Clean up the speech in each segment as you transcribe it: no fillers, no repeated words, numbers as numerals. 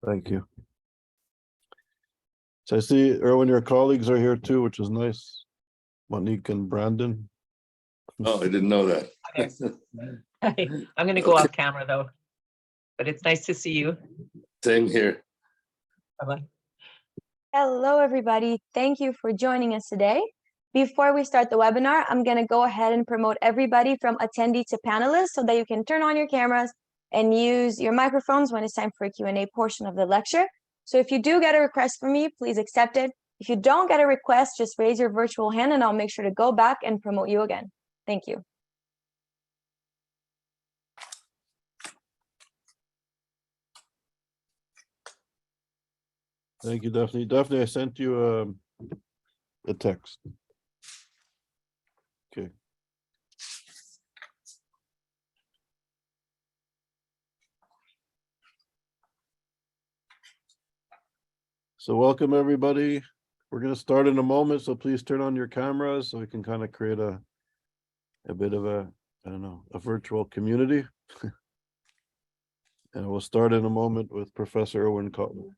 Thank you. So I see, Irwin, your colleagues are here too, which is nice. Monique and Brandon. Oh, I didn't know that. I'm going to go off camera though, but it's nice to see you. Same here. Bye-bye. Hello, everybody. Thank you for joining us today. Before we start the webinar, I'm going to go ahead and promote everybody from attendee to panelists so that you can turn on your cameras and use your microphones when it's time for a Q&A portion of the lecture. So if you do get a request from me, please accept it. If you don't get a request, just raise your virtual hand and I'll make sure to go back and promote you again. Thank you. Thank you, Daphne. Daphne, I sent you a text. Okay. So welcome, everybody. We're going to start in a moment, so please turn on your cameras so we can kind of create a bit of a, I don't know, a virtual community. And we'll start in a moment with Professor Irwin Cotler.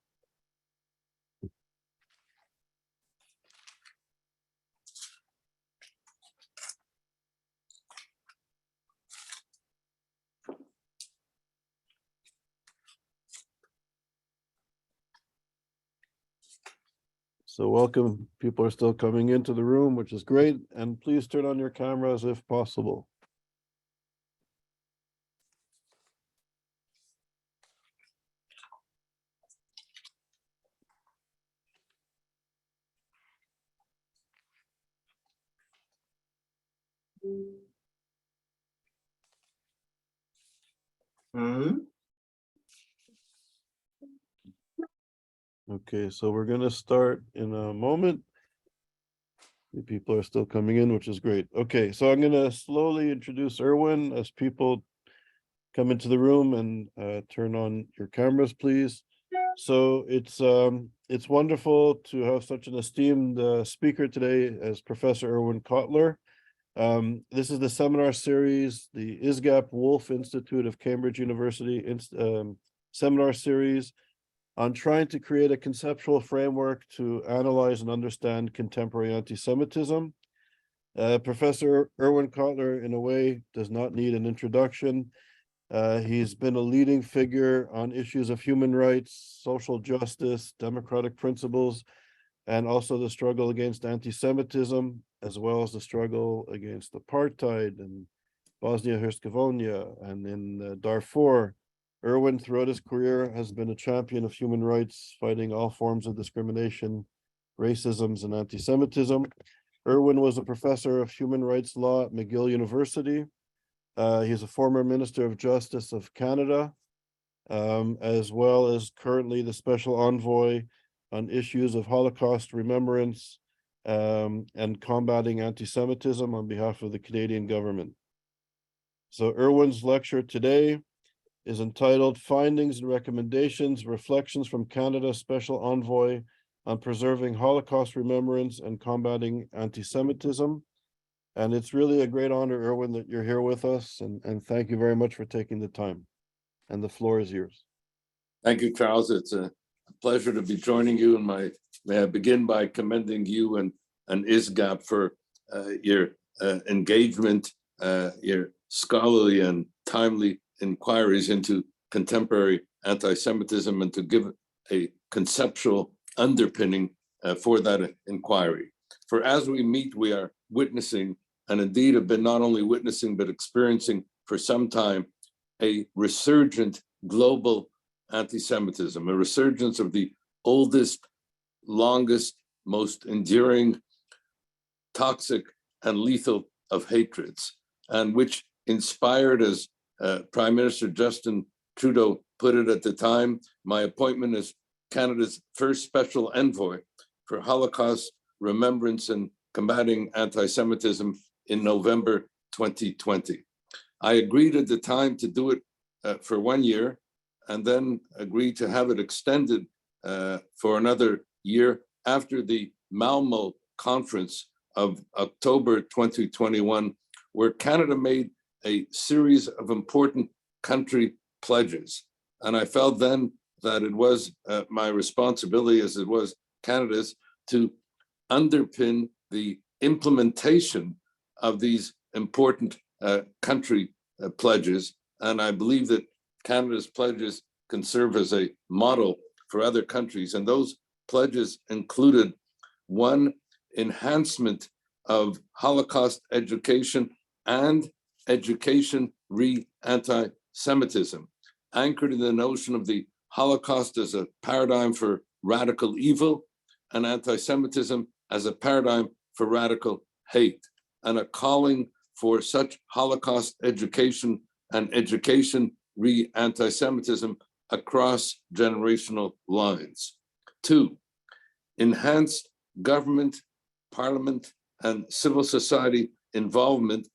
So welcome. People are still coming into the room, which is great. And please turn on your cameras if possible. Okay, so we're going to start in a moment. The people are still coming in, which is great. Okay, so I'm going to slowly introduce Irwin as people come into the room, and turn on your cameras, please. So it's wonderful to have such an esteemed speaker today as Professor Irwin Cotler. This is the seminar series, the ISGAP Wolf Institute of Cambridge University seminar series on trying to create a conceptual framework to analyze and understand contemporary anti-Semitism. Professor Irwin Cotler, in a way, does not need an introduction. He's been a leading figure on issues of human rights, social justice, democratic principles, and also the struggle against anti-Semitism, as well as the struggle against apartheid in Bosnia-Herzegovina and in Darfur. Irwin, throughout his career, has been a champion of human rights, fighting all forms of discrimination, racism, and anti-Semitism. Irwin was a professor of human rights law at McGill University. He's a former Minister of Justice of Canada, as well as currently the Special Envoy on issues of Holocaust remembrance and combating anti-Semitism on behalf of the Canadian government. So Irwin's lecture today is entitled Findings and Recommendations, Reflections from Canada's Special Envoy on Preserving Holocaust Remembrance and Combating Anti-Semitism. And it's really a great honor, Irwin, that you're here with us, and thank you very much for taking the time. And the floor is yours. Thank you, Charles. It's a pleasure to be joining you. And may I begin by commending you and ISGAP for your engagement, your scholarly and timely inquiries into contemporary anti-Semitism, and to give a conceptual underpinning for that inquiry. For as we meet, we are witnessing, and indeed have been not only witnessing, but experiencing for some time, a resurgent global anti-Semitism, a resurgence of the oldest, longest, most enduring, toxic, and lethal of hatreds, and which inspired, as Prime Minister Justin Trudeau put it at the time, my appointment as Canada's first special envoy for Holocaust remembrance and combating anti-Semitism in November 2020. I agreed at the time to do it for 1 year, and then agreed to have it extended for another year after the Malmo conference of October 2021, where Canada made a series of important country pledges. And I felt then that it was my responsibility, as it was Canada's, to underpin the implementation of these important country pledges. And I believe that Canada's pledges can serve as a model for other countries. And those pledges included: one, enhancement of Holocaust education and education anti-Semitism, anchored in the notion of the Holocaust as a paradigm for radical evil and anti-Semitism as a paradigm for radical hate, and a calling for such Holocaust education and education anti-Semitism across generational lines. Two, enhanced government, parliament, and civil society involvement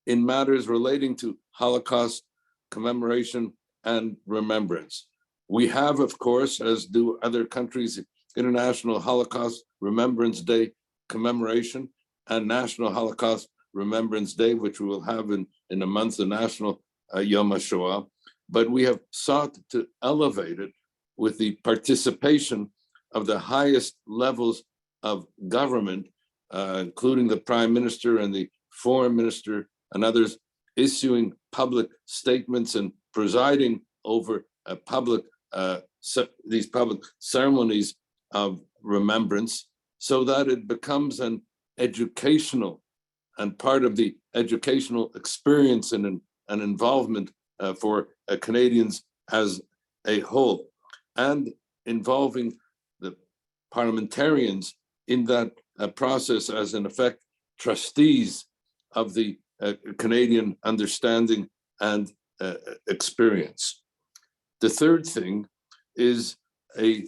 in matters relating to Holocaust commemoration and remembrance. We have, of course, as do other countries, International Holocaust Remembrance Day commemoration and National Holocaust Remembrance Day, which we will have in a month, the National Yom HaShoah. But we have sought to elevate it with the participation of the highest levels of government, including the Prime Minister and the Foreign Minister and others, issuing public statements and presiding over these public ceremonies of remembrance, so that it becomes an educational and part of the educational experience and an involvement for Canadians as a whole, and involving the parliamentarians in that process as, in effect, trustees of the Canadian understanding and experience. The third thing is a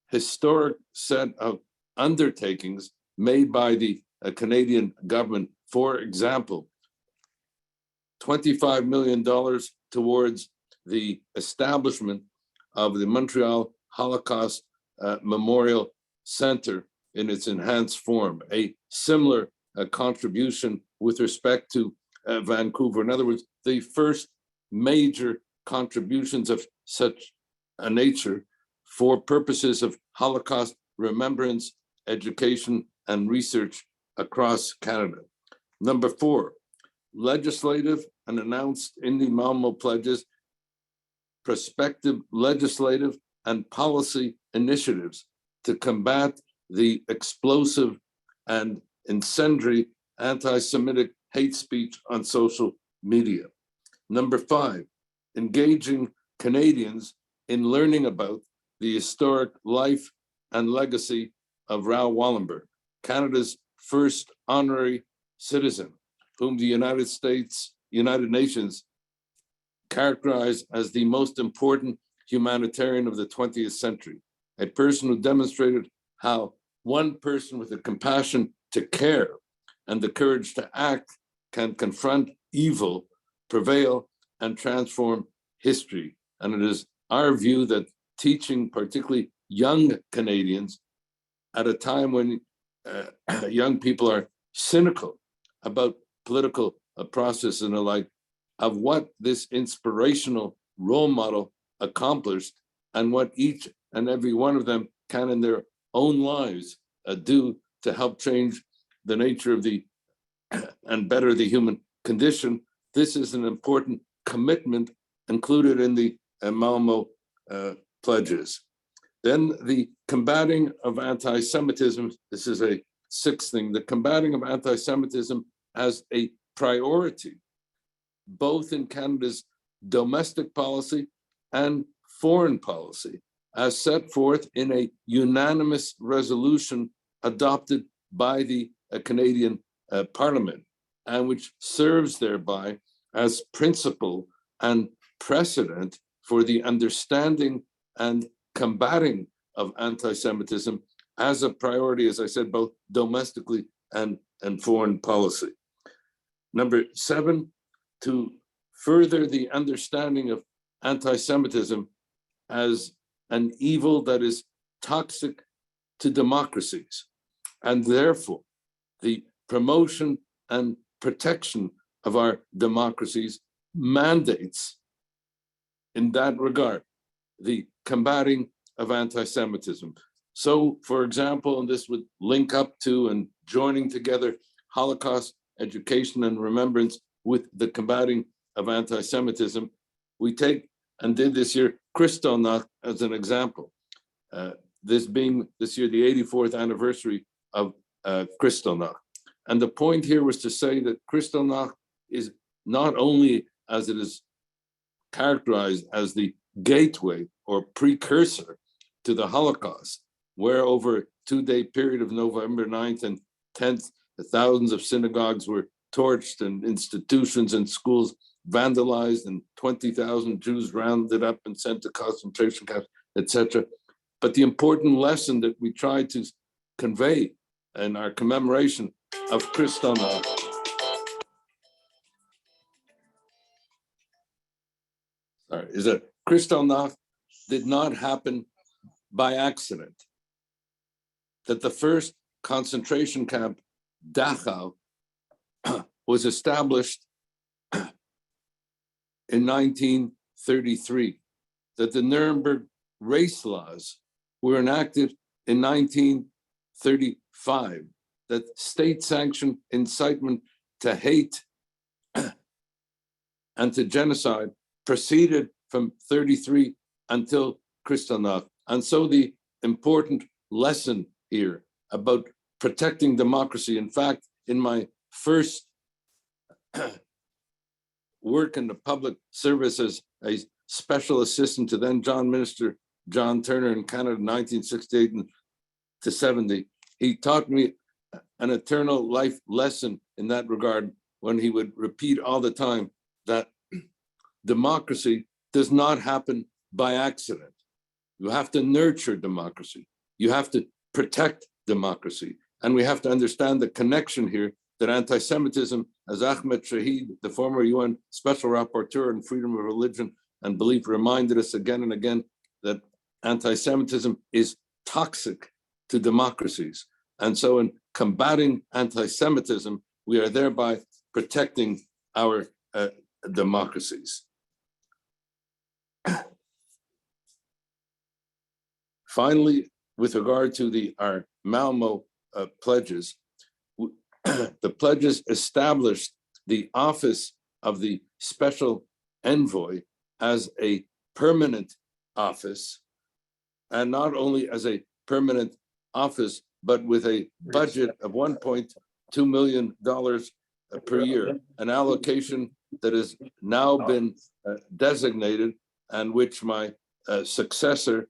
historic set of undertakings made by the Canadian government. For example, $25 million towards the establishment of the Montreal Holocaust Memorial Center in its enhanced form, a similar contribution with respect to Vancouver. In other words, the first major contributions of such a nature for purposes of Holocaust remembrance, education, and research across Canada. Number four, legislative and announced in the Malmo pledges, prospective legislative and policy initiatives to combat the explosive and incendiary anti-Semitic hate speech on social media. Number five, engaging Canadians in learning about the historic life and legacy of Raoul Wallenberg, Canada's first honorary citizen, whom the United Nations characterized as the most important humanitarian of the 20th century, a person who demonstrated how one person with the compassion to care and the courage to act can confront evil, prevail, and transform history. And it is our view that teaching particularly young Canadians at a time when young people are cynical about political process and the like, of what this inspirational role model accomplished and what each and every one of them can in their own lives do to help change the nature of the and better the human condition. This is an important commitment included in the Malmo pledges. Then the combating of anti-Semitism, this is a sixth thing, the combating of anti-Semitism as a priority, both in Canada's domestic policy and foreign policy, as set forth in a unanimous resolution adopted by the Canadian Parliament, and which serves thereby as principle and precedent for the understanding and combating of anti-Semitism as a priority, as I said, both domestically and foreign policy. Number seven, to further the understanding of anti-Semitism as an evil that is toxic to democracies, and therefore the promotion and protection of our democracies mandates, in that regard, the combating of anti-Semitism. So, for example, and this would link up to and joining together Holocaust education and remembrance with the combating of anti-Semitism, we take and did this year Kristallnacht as an example. This being this year the 84th anniversary of Kristallnacht. And the point here was to say that Kristallnacht is not only, as it is characterized as the gateway or precursor to the Holocaust, where over a 2-day period of November 9th and 10th, thousands of synagogues were torched and institutions and schools vandalized and 20,000 Jews rounded up and sent to concentration camps, etc. But the important lesson that we try to convey in our commemoration of Kristallnacht is that Kristallnacht did not happen by accident. That the first concentration camp, Dachau, was established in 1933. That the Nuremberg race laws were enacted in 1935. That state-sanctioned incitement to hate and to genocide proceeded from 33 until Kristallnacht. And so the important lesson here about protecting democracy. In fact, in my first work in the public service as a special assistant to then John Minister John Turner in Canada, 1968 to 70, he taught me an eternal life lesson in that regard when he would repeat all the time that democracy does not happen by accident. You have to nurture democracy. You have to protect democracy. And we have to understand the connection here that anti-Semitism, as Ahmed Shahid, the former UN Special Rapporteur on freedom of religion and belief, reminded us again and again that anti-Semitism is toxic to democracies. And so in combating anti-Semitism, we are thereby protecting our democracies. Finally, with regard to our Malmo pledges, the pledges established the office of the Special Envoy as a permanent office, and not only as a permanent office, but with a budget of $1.2 million per year, an allocation that has now been designated and which my successor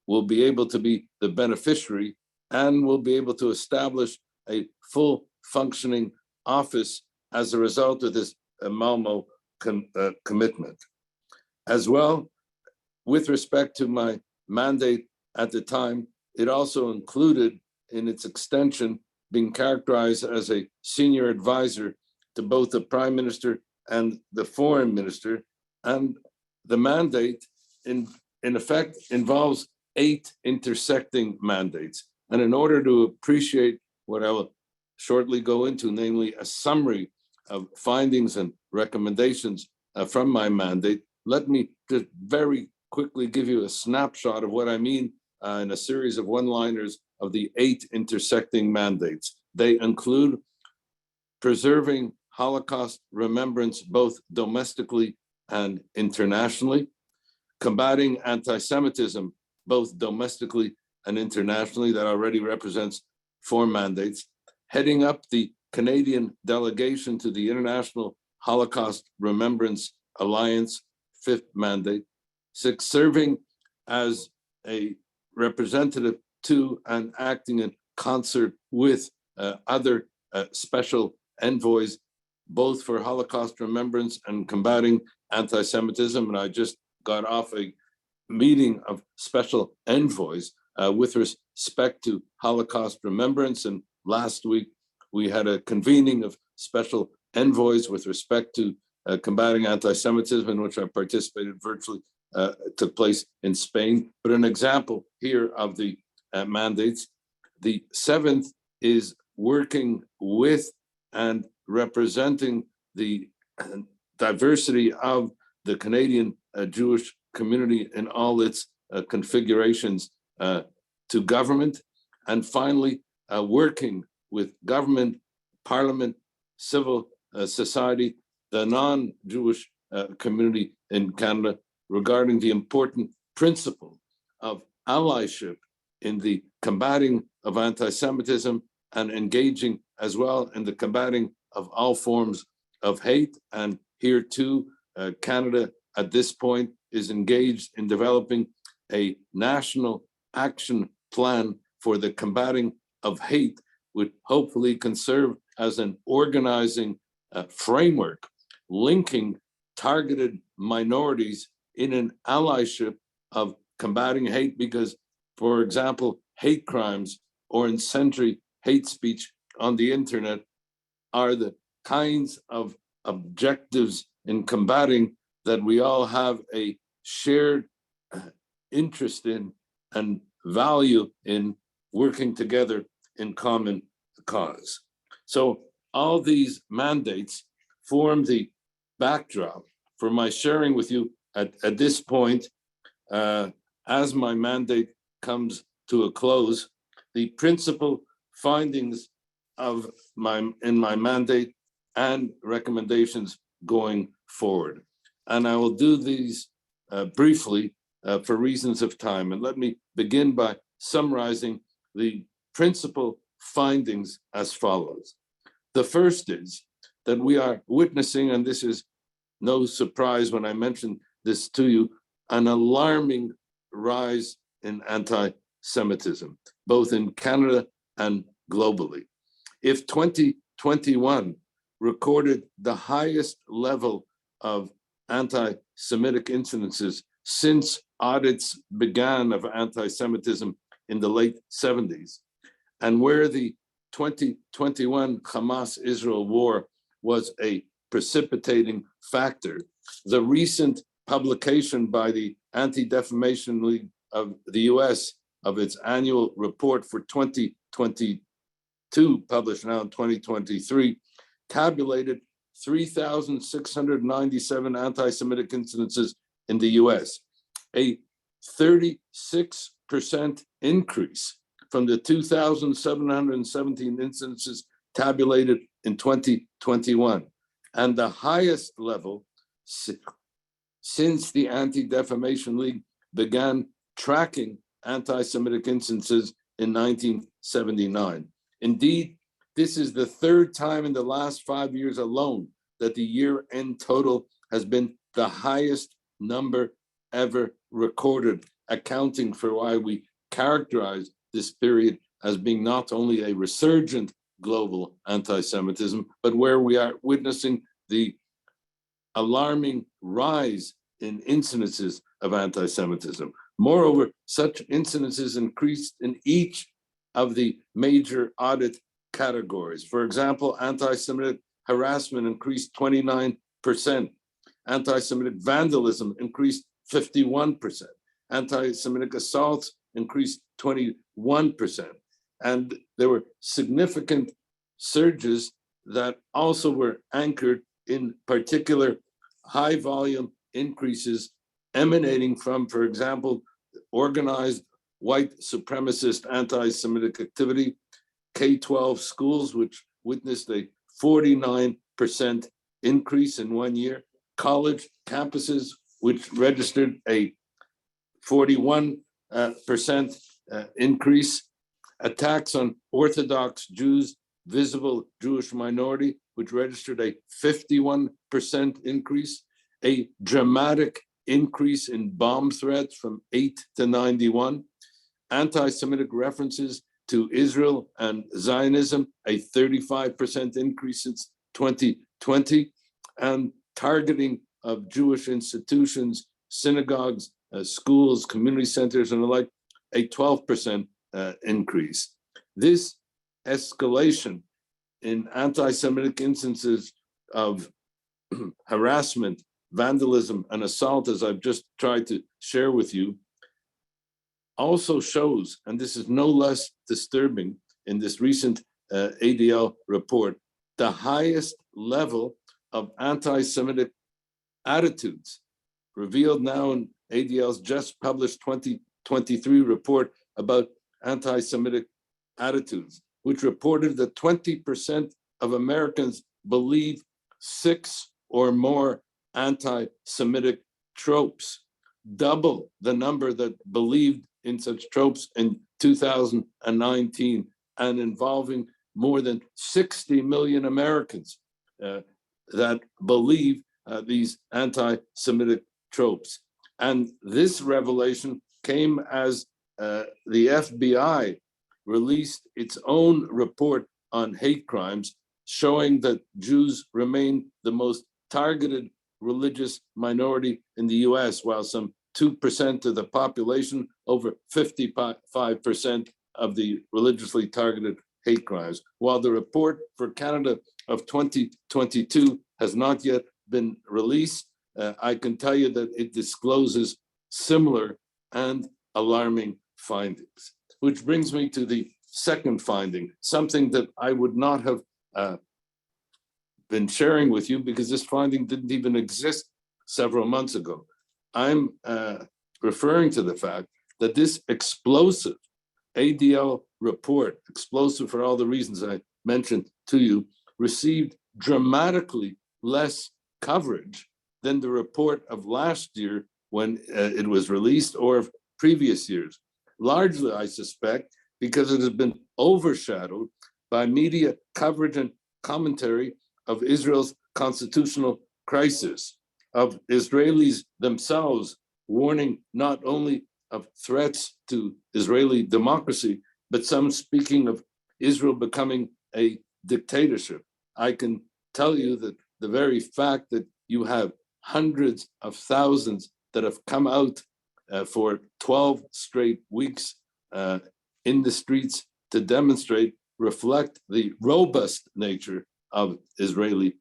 will be able to be the beneficiary and will be able to establish a full functioning office as a result of this Malmo commitment. As well, with respect to my mandate at the time, it also included in its extension being characterized as a senior advisor to both the Prime Minister and the Foreign Minister. And the mandate in effect involves 8 intersecting mandates. And in order to appreciate what I will shortly go into, namely a summary of findings and recommendations from my mandate, let me just very quickly give you a snapshot of what I mean in a series of one-liners of the 8 intersecting mandates. They include preserving Holocaust remembrance both domestically and internationally, combating anti-Semitism both domestically and internationally, that already represents 4 mandates, heading up the Canadian delegation to the International Holocaust Remembrance Alliance, 5th mandate, 6, serving as a representative to and acting in concert with other special envoys, both for Holocaust remembrance and combating anti-Semitism. And I just got off a meeting of special envoys with respect to Holocaust remembrance. And last week, we had a convening of special envoys with respect to combating anti-Semitism, in which I participated virtually, took place in Spain. But an example here of the mandates, the 7th is working with and representing the diversity of the Canadian Jewish community in all its configurations to government, and finally, working with government, parliament, civil society, the non-Jewish community in Canada regarding the important principle of allyship in the combating of anti-Semitism and engaging as well in the combating of all forms of hate. And here too, Canada at this point is engaged in developing a national action plan for the combating of hate, which hopefully can serve as an organizing framework, linking targeted minorities in an allyship of combating hate, because, for example, hate crimes or incendiary hate speech on the internet are the kinds of objectives in combating that we all have a shared interest in and value in working together in common cause. So all these mandates form the backdrop for my sharing with you at this point, as my mandate comes to a close, the principal findings of my mandate and recommendations going forward. And I will do these briefly for reasons of time. And let me begin by summarizing the principal findings as follows. The first is that we are witnessing, and this is no surprise when I mention this to you, an alarming rise in anti-Semitism, both in Canada and globally. If 2021 recorded the highest level of anti-Semitic incidences since audits began of anti-Semitism in the late 70s, and where the 2021 Hamas-Israel war was a precipitating factor, the recent publication by the Anti-Defamation League of the US of its annual report for 2022, published now in 2023, tabulated 3,697 anti-Semitic incidences in the US, a 36% increase from the 2,717 incidences tabulated in 2021, and the highest level since the Anti-Defamation League began tracking anti-Semitic instances in 1979. Indeed, this is the third time in the last 5 years alone that the year-end total has been the highest number ever recorded, accounting for why we characterize this period as being not only a resurgent global anti-Semitism, but where we are witnessing the alarming rise in incidences of anti-Semitism. Moreover, such incidences increased in each of the major audit categories. For example, anti-Semitic harassment increased 29%, anti-Semitic vandalism increased 51%, anti-Semitic assaults increased 21%. And there were significant surges that also were anchored in particular high volume increases emanating from, for example, organized white supremacist anti-Semitic activity, K-12 schools, which witnessed a 49% increase in 1 year, college campuses, which registered a 41% increase, attacks on Orthodox Jews, visible Jewish minority, which registered a 51% increase, a dramatic increase in bomb threats from 8 to 91, anti-Semitic references to Israel and Zionism, a 35% increase since 2020, and targeting of Jewish institutions, synagogues, schools, community centers, and the like, a 12% increase. This escalation in anti-Semitic instances of harassment, vandalism, and assault, as I've just tried to share with you, also shows, and this is no less disturbing in this recent ADL report, the highest level of anti-Semitic attitudes revealed now in ADL's just published 2023 report about anti-Semitic attitudes, which reported that 20% of Americans believe 6 or more anti-Semitic tropes, double the number that believed in such tropes in 2019, and involving more than 60 million Americans that believe these anti-Semitic tropes. And this revelation came as the FBI released its own report on hate crimes, showing that Jews remain the most targeted religious minority in the US, while some 2% of the population, over 55% of the religiously targeted hate crimes. While the report for Canada of 2022 has not yet been released, I can tell you that it discloses similar and alarming findings. Which brings me to the second finding, something that I would not have been sharing with you because this finding didn't even exist several months ago. I'm referring to the fact that this explosive ADL report, explosive for all the reasons I mentioned to you, received dramatically less coverage than the report of last year when it was released, or of previous years. Largely, I suspect, because it has been overshadowed by media coverage and commentary of Israel's constitutional crisis, of Israelis themselves warning not only of threats to Israeli democracy, but some speaking of Israel becoming a dictatorship. I can tell you that the very fact that you have hundreds of thousands that have come out for 12 straight weeks in the streets to demonstrate reflect the robust nature of Israeli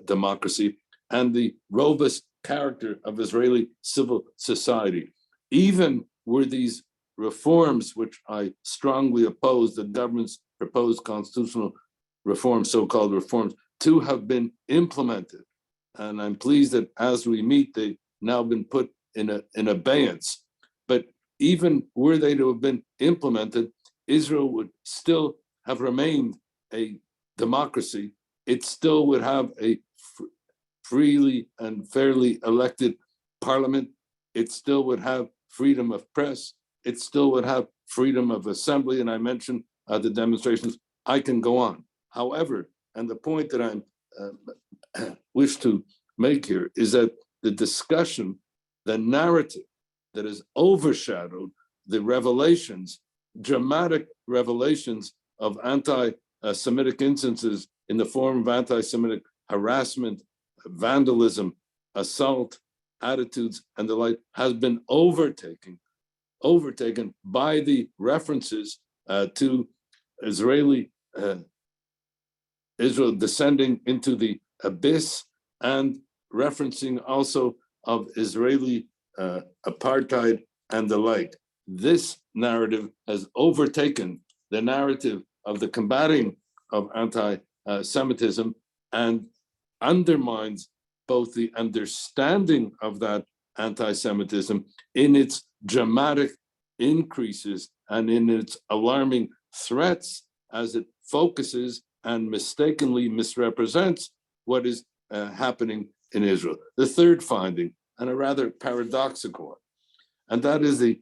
democracy and the robust character of Israeli civil society. Even were these reforms, which I strongly oppose, the government's proposed constitutional reforms, so-called reforms, to have been implemented. And I'm pleased that as we meet, they've now been put in abeyance. But even were they to have been implemented, Israel would still have remained a democracy. It still would have a freely and fairly elected parliament. It still would have freedom of press. It still would have freedom of assembly. And I mentioned the demonstrations. I can go on. However, and the point that I wish to make here is that the discussion, the narrative that has overshadowed the revelations, dramatic revelations of anti-Semitic instances in the form of anti-Semitic harassment, vandalism, assault, attitudes, and the like, has been overtaken by the references to Israel descending into the abyss, and referencing also of Israeli apartheid and the like. This narrative has overtaken the narrative of the combating of anti-Semitism and undermines both the understanding of that anti-Semitism in its dramatic increases and in its alarming threats as it focuses and mistakenly misrepresents what is happening in Israel. The third finding, and a rather paradoxical one, and that is the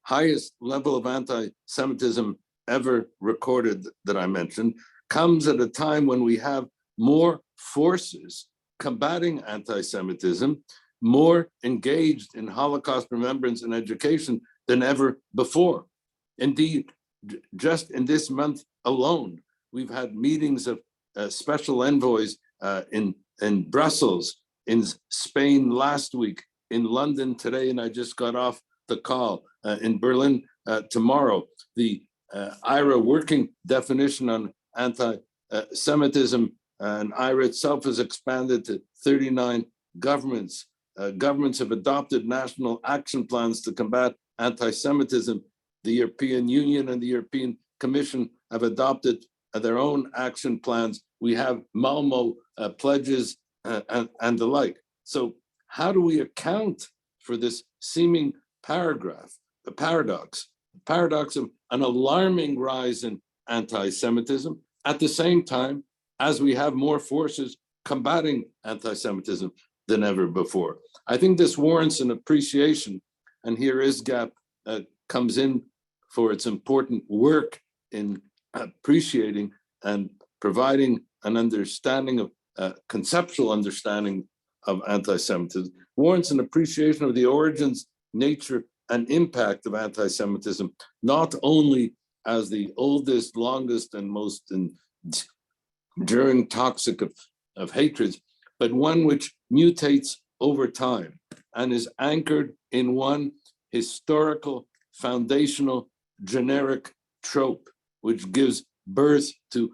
highest level of anti-Semitism ever recorded that I mentioned, comes at a time when we have more forces combating anti-Semitism, more engaged in Holocaust remembrance and education than ever before. Indeed, just in this month alone, we've had meetings of special envoys in Brussels, in Spain last week, in London today, and I just got off the call, in Berlin tomorrow. The IRA working definition on anti-Semitism, and IRA itself has expanded to 39 governments. Governments have adopted national action plans to combat anti-Semitism. The European Union and the European Commission have adopted their own action plans. We have Malmo pledges and the like. So how do we account for this seeming the paradox of an alarming rise in anti-Semitism at the same time as we have more forces combating anti-Semitism than ever before. I think this warrants an appreciation, and here ISGAP comes in for its important work in appreciating and providing an understanding of conceptual understanding of anti-Semitism, warrants an appreciation of the origins, nature, and impact of anti-Semitism, not only as the oldest, longest, and most enduring toxic of hatreds, but one which mutates over time and is anchored in one historical, foundational, generic trope, which gives birth to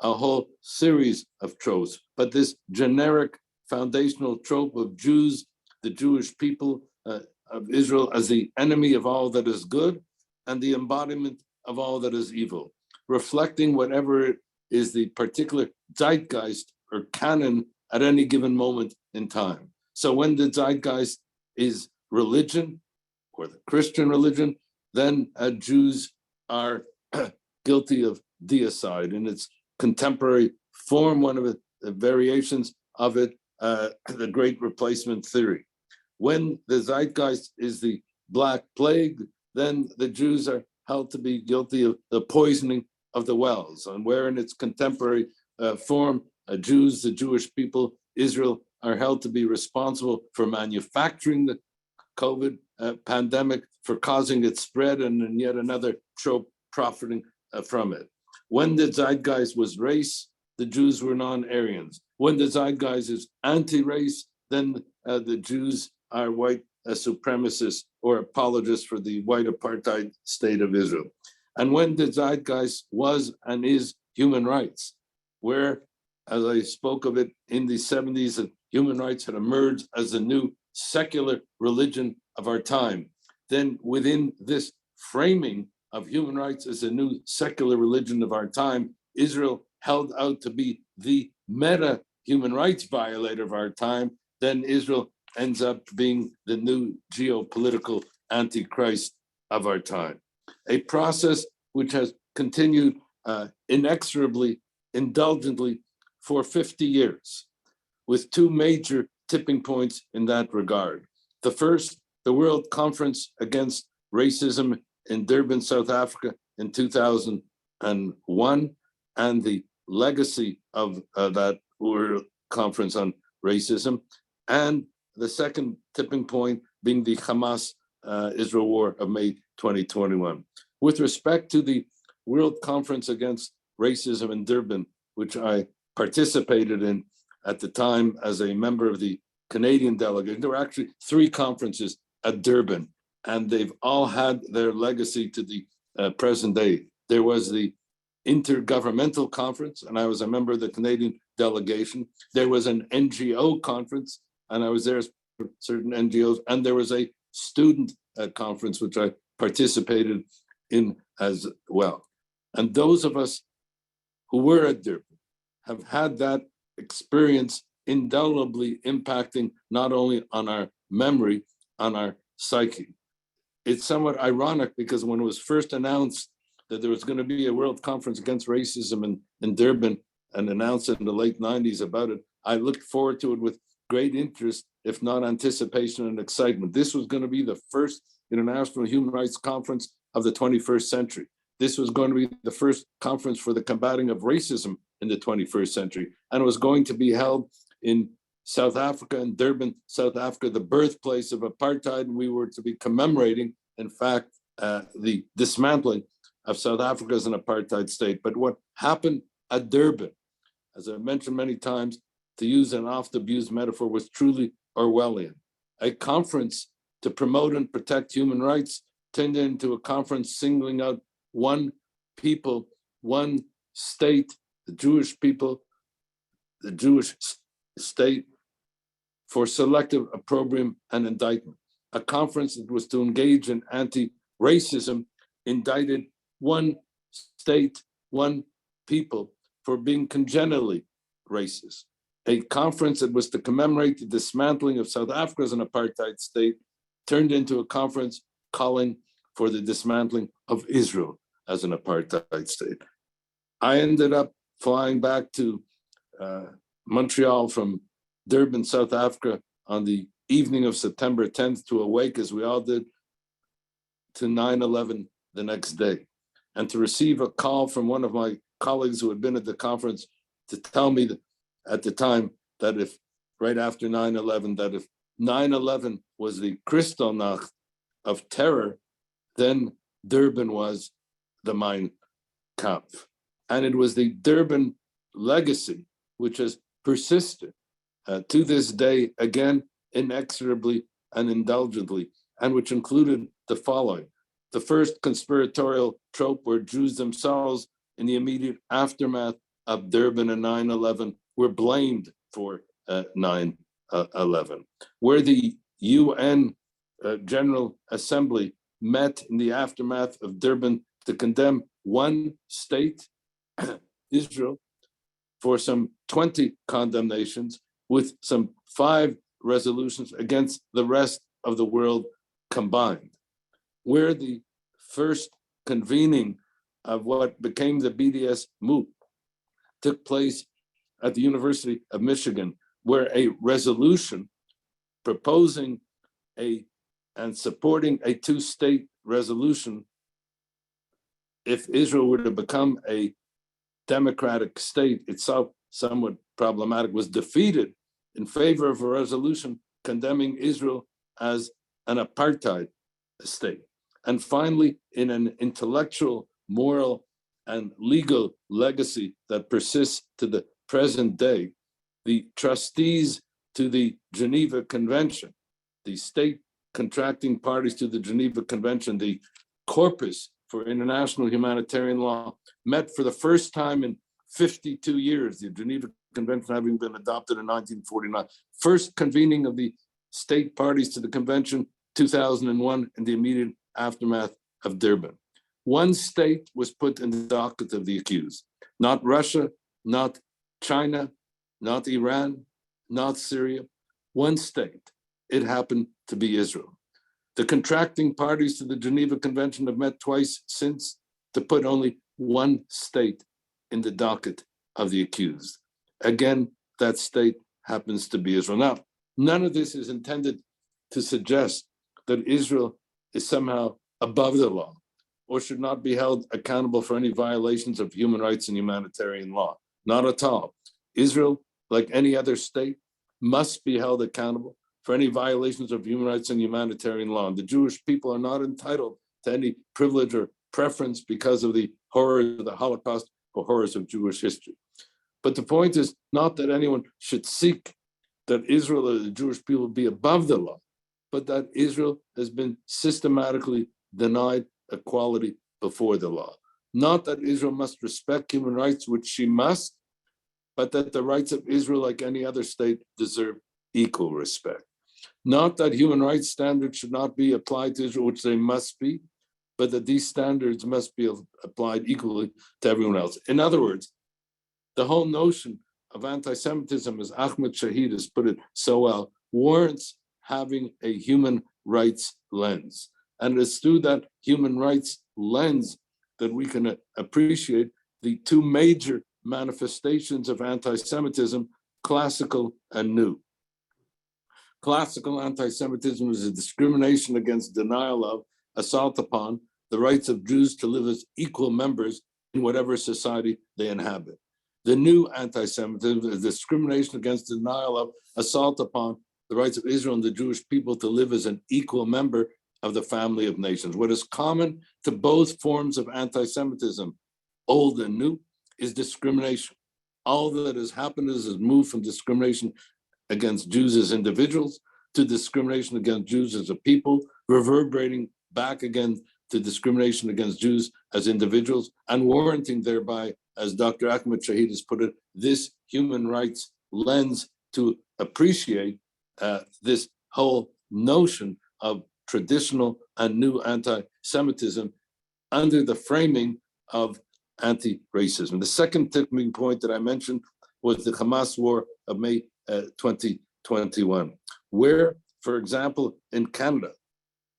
a whole series of tropes. But this generic foundational trope of Jews, the Jewish people of Israel, as the enemy of all that is good and the embodiment of all that is evil, reflecting whatever is the particular zeitgeist or canon at any given moment in time. So when the zeitgeist is religion or the Christian religion, then Jews are guilty of deicide in its contemporary form, one of the variations of it, the Great Replacement theory. When the zeitgeist is the Black Plague, then the Jews are held to be guilty of the poisoning of the wells. And where in its contemporary form, Jews, the Jewish people, Israel, are held to be responsible for manufacturing the COVID pandemic, for causing its spread, and in yet another trope profiting from it. When the zeitgeist was race, the Jews were non-Aryans. When the zeitgeist is anti-race, then the Jews are white supremacists or apologists for the white apartheid state of Israel. And when the zeitgeist was and is human rights, where, as I spoke of it in the 70s, that human rights had emerged as a new secular religion of our time, then within this framing of human rights as a new secular religion of our time, Israel held out to be the meta human rights violator of our time, then Israel ends up being the new geopolitical antichrist of our time. A process which has continued inexorably, indulgently for 50 years, with two major tipping points in that regard. The first, the World Conference Against Racism in Durban, South Africa in 2001, and the legacy of that World Conference on Racism, and the second tipping point being the Hamas-Israel war of May 2021. With respect to the World Conference Against Racism in Durban, which I participated in at the time as a member of the Canadian delegation, there were actually 3 conferences at Durban, and they've all had their legacy to the present day. There was the Intergovernmental Conference, and I was a member of the Canadian delegation. There was an NGO conference, and I was there for certain NGOs, and there was a student conference, which I participated in as well. And those of us who were at Durban have had that experience indelibly impacting not only on our memory, on our psyche. It's somewhat ironic because when it was first announced that there was going to be a World Conference Against Racism in Durban, and announced in the late 90s about it, I looked forward to it with great interest, if not anticipation and excitement. This was going to be the first international human rights conference of the 21st century. This was going to be the first conference for the combating of racism in the 21st century. And it was going to be held in South Africa, in Durban, South Africa, the birthplace of apartheid. And we were to be commemorating, in fact, the dismantling of South Africa as an apartheid state. But what happened at Durban, as I've mentioned many times, to use an oft-abused metaphor, was truly Orwellian. A conference to promote and protect human rights turned into a conference singling out one people, one state, the Jewish people, the Jewish state, for selective opprobrium and indictment. A conference that was to engage in anti-racism indicted one state, one people for being congenitally racist. A conference that was to commemorate the dismantling of South Africa as an apartheid state turned into a conference calling for the dismantling of Israel as an apartheid state. I ended up flying back to Montreal from Durban, South Africa on the evening of September 10th to awake, as we all did, to 9/11 the next day, and to receive a call from one of my colleagues who had been at the conference to tell me that at the time that if right after 9/11, that if 9/11 was the Kristallnacht of terror, then Durban was the Mein Kampf. And it was the Durban legacy which has persisted to this day, again, inexorably and indulgently, and which included the following. The first conspiratorial trope where Jews themselves, in the immediate aftermath of Durban and 9/11, were blamed for 9/11, where the UN General Assembly met in the aftermath of Durban to condemn one state, Israel, for some 20 condemnations, with some 5 resolutions against the rest of the world combined, where the first convening of what became the BDS MOOC took place at the University of Michigan, where a resolution proposing and supporting a 2-state resolution, if Israel were to become a democratic state, itself somewhat problematic, was defeated in favor of a resolution condemning Israel as an apartheid state. And finally, in an intellectual, moral, and legal legacy that persists to the present day, the trustees to the Geneva Convention, the state contracting parties to the Geneva Convention, the corpus for international humanitarian law, met for the first time in 52 years, the Geneva Convention having been adopted in 1949. First convening of the state parties to the convention, 2001, in the immediate aftermath of Durban. One state was put in the docket of the accused, not Russia, not China, not Iran, not Syria, one state. It happened to be Israel. The contracting parties to the Geneva Convention have met twice since to put only one state in the docket of the accused. Again, that state happens to be Israel. Now, none of this is intended to suggest that Israel is somehow above the law or should not be held accountable for any violations of human rights and humanitarian law. Not at all. Israel, like any other state, must be held accountable for any violations of human rights and humanitarian law. And the Jewish people are not entitled to any privilege or preference because of the horrors of the Holocaust or horrors of Jewish history. But the point is not that anyone should seek that Israel or the Jewish people be above the law, but that Israel has been systematically denied equality before the law. Not that Israel must respect human rights, which she must, but that the rights of Israel, like any other state, deserve equal respect. Not that human rights standards should not be applied to Israel, which they must be, but that these standards must be applied equally to everyone else. In other words, the whole notion of anti-Semitism, as Ahmed Shahid has put it so well, warrants having a human rights lens. And it's through that human rights lens that we can appreciate the 2 major manifestations of anti-Semitism, classical and new. Classical anti-Semitism is a discrimination against, denial of, assault upon the rights of Jews to live as equal members in whatever society they inhabit. The new anti-Semitism is discrimination against, denial of, assault upon the rights of Israel and the Jewish people to live as an equal member of the family of nations. What is common to both forms of anti-Semitism, old and new, is discrimination. All that has happened is moved from discrimination against Jews as individuals to discrimination against Jews as a people, reverberating back again to discrimination against Jews as individuals, and warranting thereby, as Dr. Ahmed Shahid has put it, this human rights lens to appreciate this whole notion of traditional and new anti-Semitism under the framing of anti-racism. The second tipping point that I mentioned was the Hamas war of May 2021, where, for example, in Canada,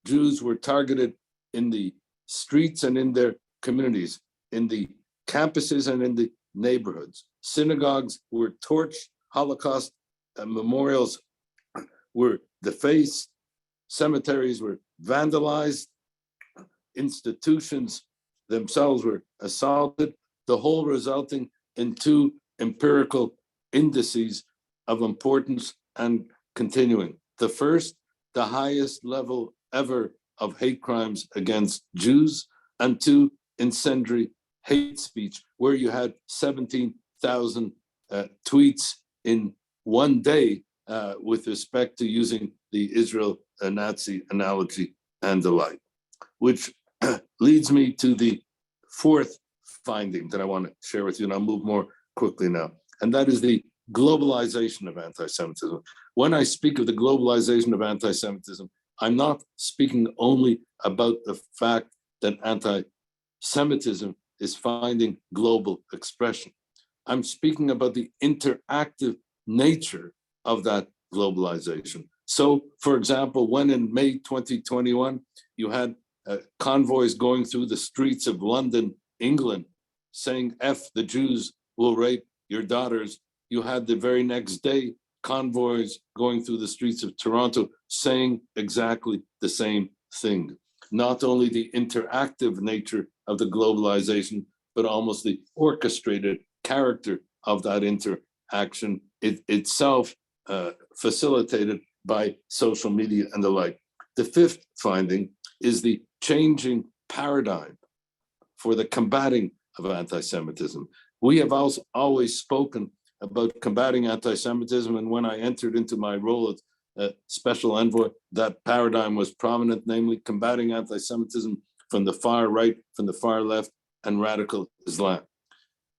Jews were targeted in the streets and in their communities, in the campuses and in the neighborhoods. Synagogues were torched, Holocaust memorials were defaced, cemeteries were vandalized, institutions themselves were assaulted, the whole resulting in two empirical indices of importance and continuing. The first, the highest level ever of hate crimes against Jews, and two, incendiary hate speech, where you had 17,000 tweets in one day with respect to using the Israel Nazi analogy and the like, which leads me to the fourth finding that I want to share with you, and I'll move more quickly now, and that is the globalization of anti-Semitism. When I speak of the globalization of anti-Semitism, I'm not speaking only about the fact that anti-Semitism is finding global expression. I'm speaking about the interactive nature of that globalization. So, for example, when in May 2021, you had convoys going through the streets of London, England, saying, F the Jews will rape your daughters, you had the very next day convoys going through the streets of Toronto saying exactly the same thing. Not only the interactive nature of the globalization, but almost the orchestrated character of that interaction itself facilitated by social media and the like. The fifth finding is the changing paradigm for the combating of anti-Semitism. We have also always spoken about combating anti-Semitism, and when I entered into my role as Special Envoy, that paradigm was prominent, namely combating anti-Semitism from the far right, from the far left, and radical Islam.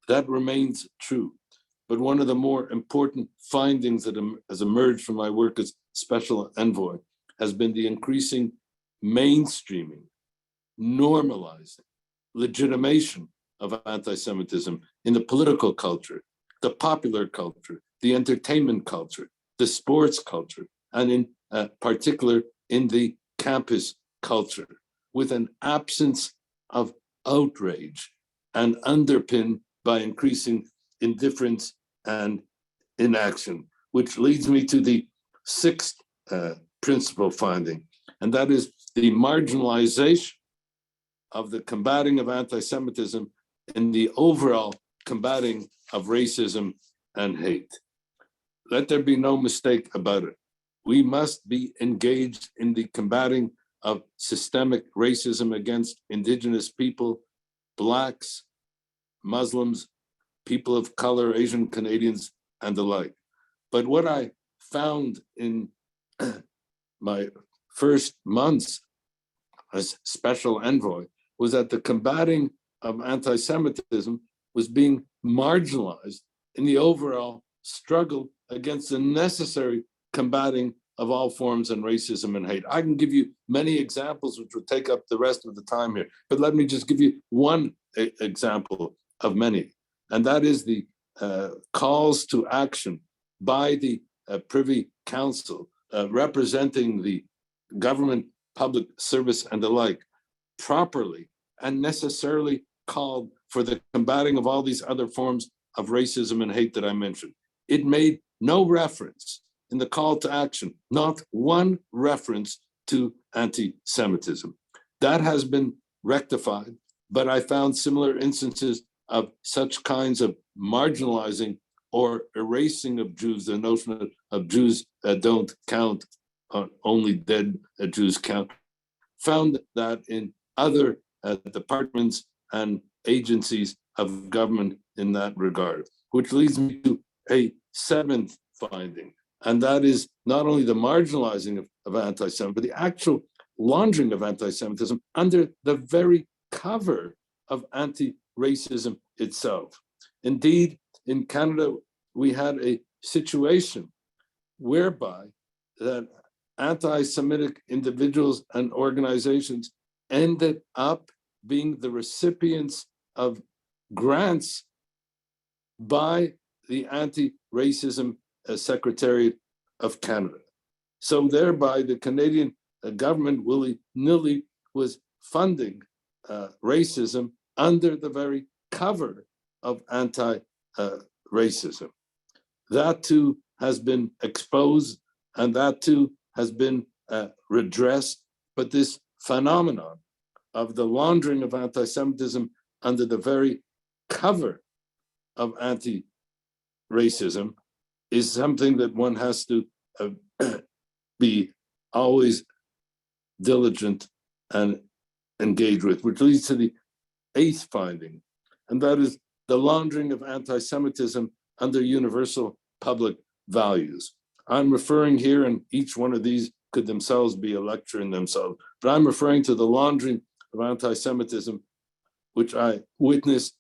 That remains true. But one of the more important findings that has emerged from my work as Special Envoy has been the increasing mainstreaming, normalizing, legitimation of anti-Semitism in the political culture, the popular culture, the entertainment culture, the sports culture, and in particular in the campus culture, with an absence of outrage and underpinned by increasing indifference and inaction, which leads me to the sixth principal finding, and that is the marginalization of the combating of anti-Semitism in the overall combating of racism and hate. Let there be no mistake about it. We must be engaged in the combating of systemic racism against Indigenous people, Blacks, Muslims, people of color, Asian Canadians, and the like. But what I found in my first months as Special Envoy was that the combating of anti-Semitism was being marginalized in the overall struggle against the necessary combating of all forms of racism and hate. I can give you many examples which would take up the rest of the time here, but let me just give you one example of many, and that is the calls to action by the Privy Council representing the government, public service, and the like, properly and necessarily called for the combating of all these other forms of racism and hate that I mentioned. It made no reference in the call to action, not one reference to anti-Semitism. That has been rectified, but I found similar instances of such kinds of marginalizing or erasing of Jews, the notion of Jews don't count, only dead Jews count, found that in other departments and agencies of government in that regard, which leads me to a seventh finding, and that is not only the marginalizing of anti-Semitism, but the actual laundering of anti-Semitism under the very cover of anti-racism itself. Indeed, in Canada, we had a situation whereby that anti-Semitic individuals and organizations ended up being the recipients of grants by the Anti-Racism Secretariat of Canada. So thereby the Canadian government willy-nilly was funding racism under the very cover of anti-racism. That too has been exposed, and that too has been redressed. But this phenomenon of the laundering of anti-Semitism under the very cover of anti-racism is something that one has to be always diligent and engage with, which leads to the 8th finding, and that is the laundering of anti-Semitism under universal public values. I'm referring here, and each one of these could themselves be a lecture in themselves, but I'm referring to the laundering of anti-Semitism, which I witnessed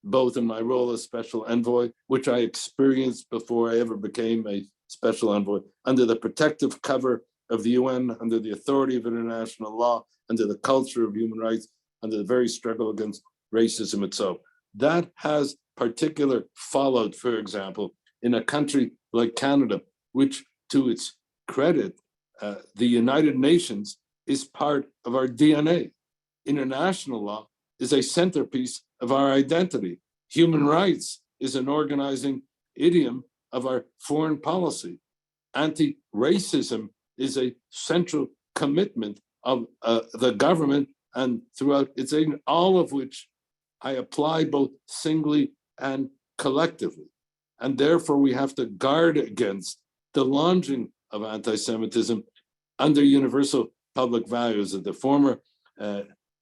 both in my role as special envoy, which I experienced before I ever became a special envoy, under the protective cover of the UN, under the authority of international law, under the culture of human rights, under the very struggle against racism itself. That has particular followed, for example, in a country like Canada, which, to its credit, the United Nations is part of our DNA. International law is a centerpiece of our identity. Human rights is an organizing idiom of our foreign policy. Anti-racism is a central commitment of the government and throughout its agent, all of which I apply both singly and collectively. And therefore we have to guard against the launching of anti-Semitism under universal public values. As the former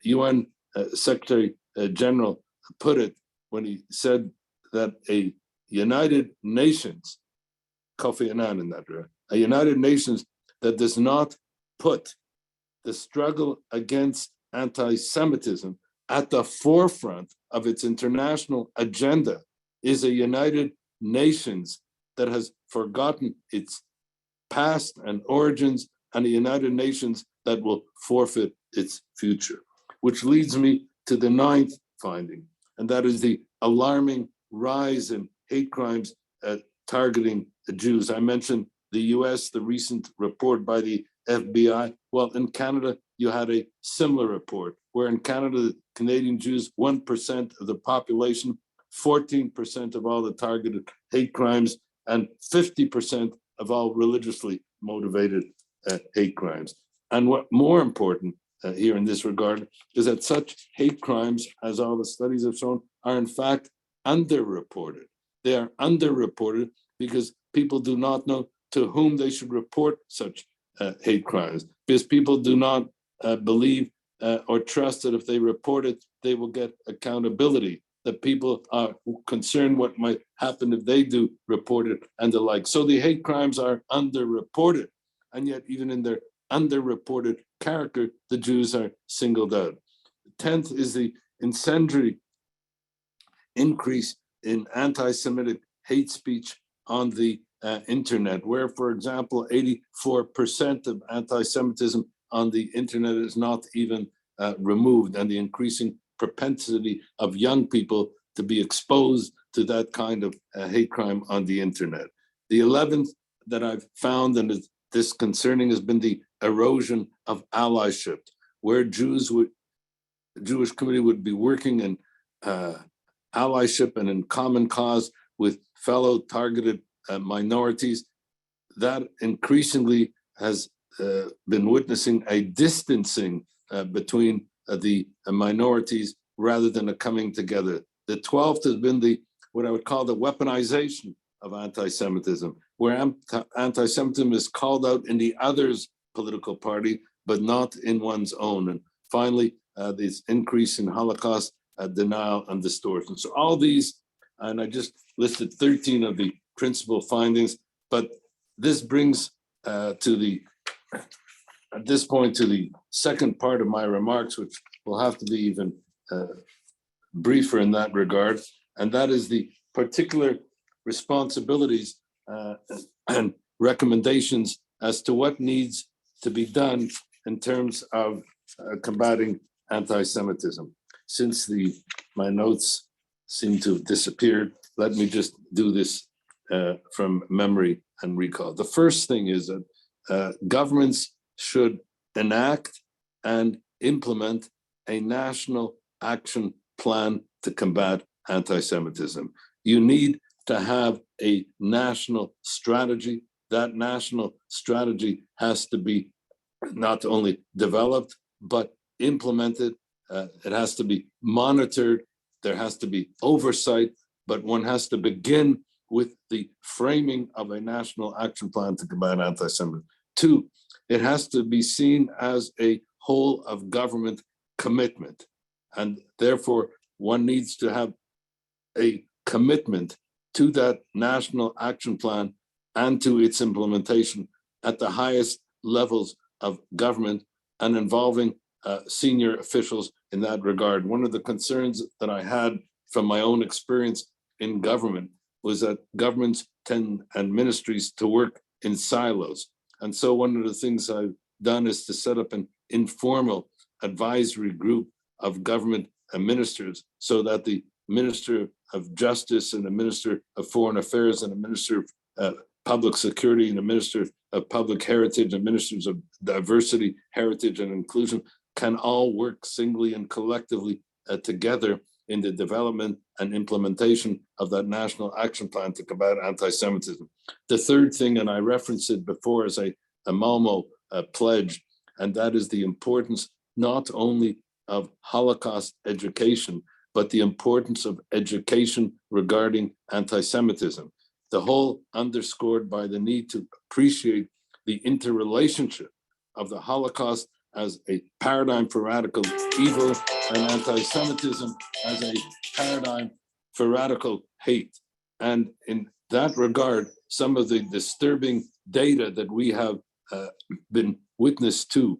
UN Secretary General put it when he said that a United Nations, Kofi Annan in that, a United Nations that does not put the struggle against anti-Semitism at the forefront of its international agenda is a United Nations that has forgotten its past and origins, and a United Nations that will forfeit its future. Which leads me to the 9th finding, and that is the alarming rise in hate crimes targeting the Jews. I mentioned the US, the recent report by the FBI. Well, in Canada, you had a similar report, where in Canada, the Canadian Jews, 1% of the population, 14% of all the targeted hate crimes, and 50% of all religiously motivated hate crimes. And what more important here in this regard is that such hate crimes, as all the studies have shown, are in fact underreported. They are underreported because people do not know to whom they should report such hate crimes, because people do not believe or trust that if they report it, they will get accountability, that people are concerned what might happen if they do report it and the like. So the hate crimes are underreported, and yet even in their underreported character, the Jews are singled out. 10th is the incendiary increase in anti-Semitic hate speech on the internet, where, for example, 84% of anti-Semitism on the internet is not even removed, and the increasing propensity of young people to be exposed to that kind of hate crime on the internet. The 11th that I've found, and is disconcerting, has been the erosion of allyship, where Jewish community would be working in allyship and in common cause with fellow targeted minorities. That increasingly has been witnessing a distancing between the minorities rather than a coming together. The 12th has been what I would call the weaponization of anti-Semitism, where anti-Semitism is called out in the other's political party, but not in one's own. And finally, this increase in Holocaust denial and distortion. So all these, and I just listed 13 of the principal findings, but this brings at this point to the second part of my remarks, which will have to be even briefer in that regard, and that is the particular responsibilities and recommendations as to what needs to be done in terms of combating anti-Semitism. Since my notes seem to have disappeared, let me just do this from memory and recall. The first thing is that governments should enact and implement a national action plan to combat anti-Semitism. You need to have a national strategy. That national strategy has to be not only developed, but implemented. It has to be monitored. There has to be oversight, but one has to begin with the framing of a national action plan to combat anti-Semitism. Two, it has to be seen as a whole of government commitment. And therefore, one needs to have a commitment to that national action plan and to its implementation at the highest levels of government and involving senior officials in that regard. One of the concerns that I had from my own experience in government was that governments tend and ministries to work in silos. And so one of the things I've done is to set up an informal advisory group of government ministers so that the Minister of Justice and the Minister of Foreign Affairs and the Minister of Public Security and the Minister of Public Heritage and Ministers of Diversity, Heritage and Inclusion can all work singly and collectively together in the development and implementation of that national action plan to combat anti-Semitism. The third thing, and I referenced it before as a Malmo pledge, and that is the importance not only of Holocaust education, but the importance of education regarding anti-Semitism. The whole underscored by the need to appreciate the interrelationship of the Holocaust as a paradigm for radical evil and anti-Semitism as a paradigm for radical hate. And in that regard, some of the disturbing data that we have been witness to,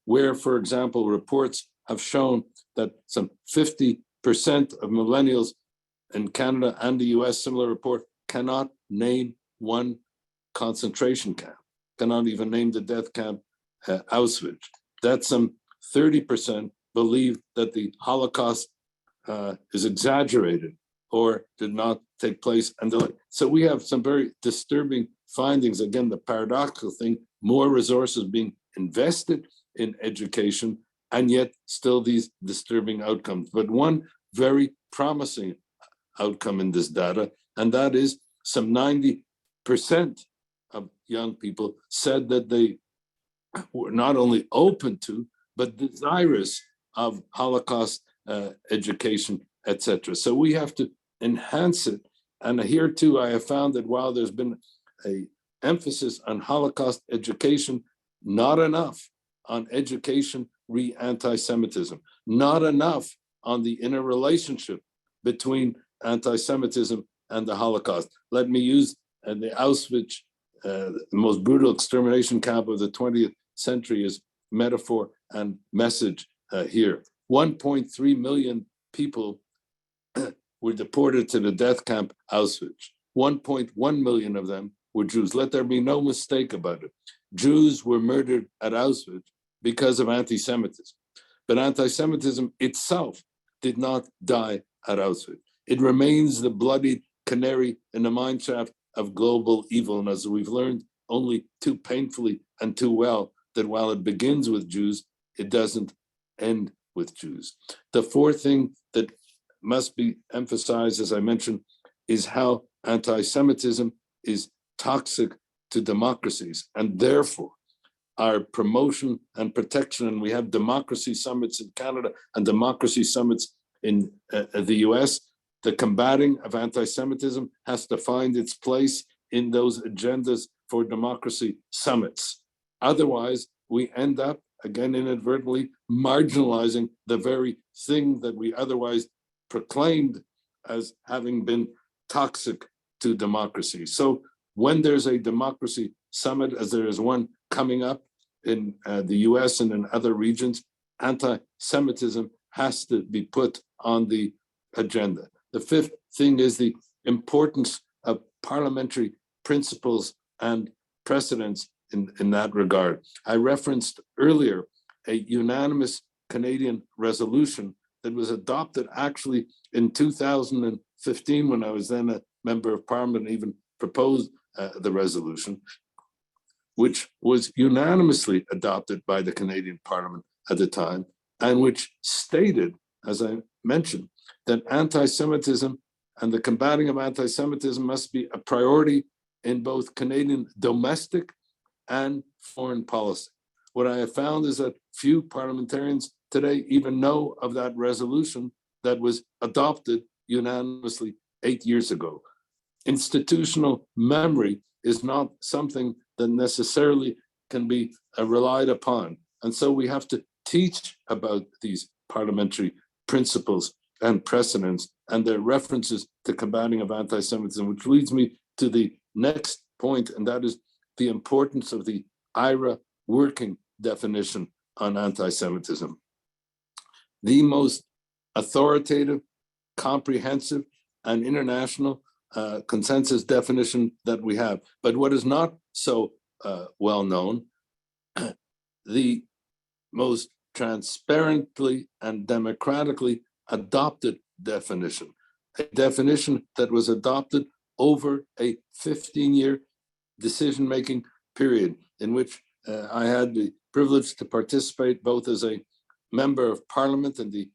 where, for example, reports have shown that some 50% of millennials in Canada and the US, similar report, cannot name one concentration camp, cannot even name the death camp Auschwitz. That some 30% believe that the Holocaust is exaggerated or did not take place. And so we have some very disturbing findings. Again, the paradoxical thing, more resources being invested in education, and yet still these disturbing outcomes. But one very promising outcome in this data, and that is some 90% of young people said that they were not only open to, but desirous of Holocaust education, etc. So we have to enhance it. And here too, I have found that while there's been an emphasis on Holocaust education, not enough on education re-anti-Semitism, not enough on the interrelationship between anti-Semitism and the Holocaust. Let me use the Auschwitz, the most brutal extermination camp of the 20th century, as metaphor and message here. 1.3 million people were deported to the death camp Auschwitz. 1.1 million of them were Jews. Let there be no mistake about it. Jews were murdered at Auschwitz because of anti-Semitism. But anti-Semitism itself did not die at Auschwitz. It remains the bloody canary in the mineshaft of global evil. And as we've learned only too painfully and too well, that while it begins with Jews, it doesn't end with Jews. The fourth thing that must be emphasized, as I mentioned, is how anti-Semitism is toxic to democracies, and therefore our promotion and protection, and we have democracy summits in Canada and democracy summits in the US, the combating of anti-Semitism has to find its place in those agendas for democracy summits. Otherwise, we end up, again, inadvertently marginalizing the very thing that we otherwise proclaimed as having been toxic to democracy. So when there's a democracy summit, as there is one coming up in the US and in other regions, anti-Semitism has to be put on the agenda. The fifth thing is the importance of parliamentary principles and precedents in that regard. I referenced earlier a unanimous Canadian resolution that was adopted actually in 2015 when I was then a member of parliament and even proposed the resolution. which was unanimously adopted by the Canadian Parliament at the time, and which stated, as I mentioned, that anti-Semitism and the combating of anti-Semitism must be a priority in both Canadian domestic and foreign policy. What I have found is that few parliamentarians today even know of that resolution that was adopted unanimously 8 years ago. Institutional memory is not something that necessarily can be relied upon. And so we have to teach about these parliamentary principles and precedents and their references to combating of anti-Semitism, which leads me to the next point, and that is the importance of the IRA working definition on anti-Semitism. The most authoritative, comprehensive, and international consensus definition that we have. But what is not so well known, the most transparently and democratically adopted definition, a definition that was adopted over a 15-year decision-making period in which I had the privilege to participate both as a member of parliament and the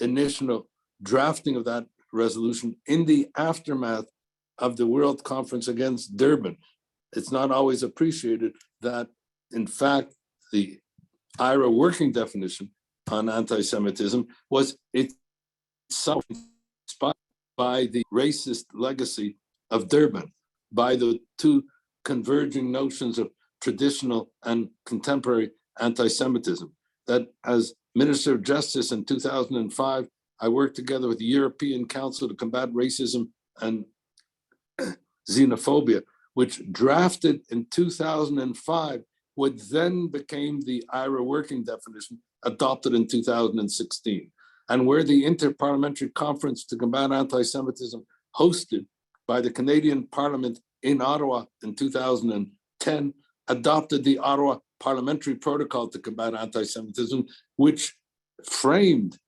initial drafting of that resolution in the aftermath of the World Conference against Durban. It's not always appreciated that, in fact, the IRA working definition on anti-Semitism was itself inspired by the racist legacy of Durban, by the two converging notions of traditional and contemporary anti-Semitism. That as Minister of Justice in 2005, I worked together with the European Council to combat racism and xenophobia, which drafted in 2005 what then became the IRA working definition, adopted in 2016, and where the Interparliamentary Conference to Combat Anti-Semitism, hosted by the Canadian Parliament in Ottawa in 2010, adopted the Ottawa Parliamentary Protocol to Combat Anti-Semitism, which framed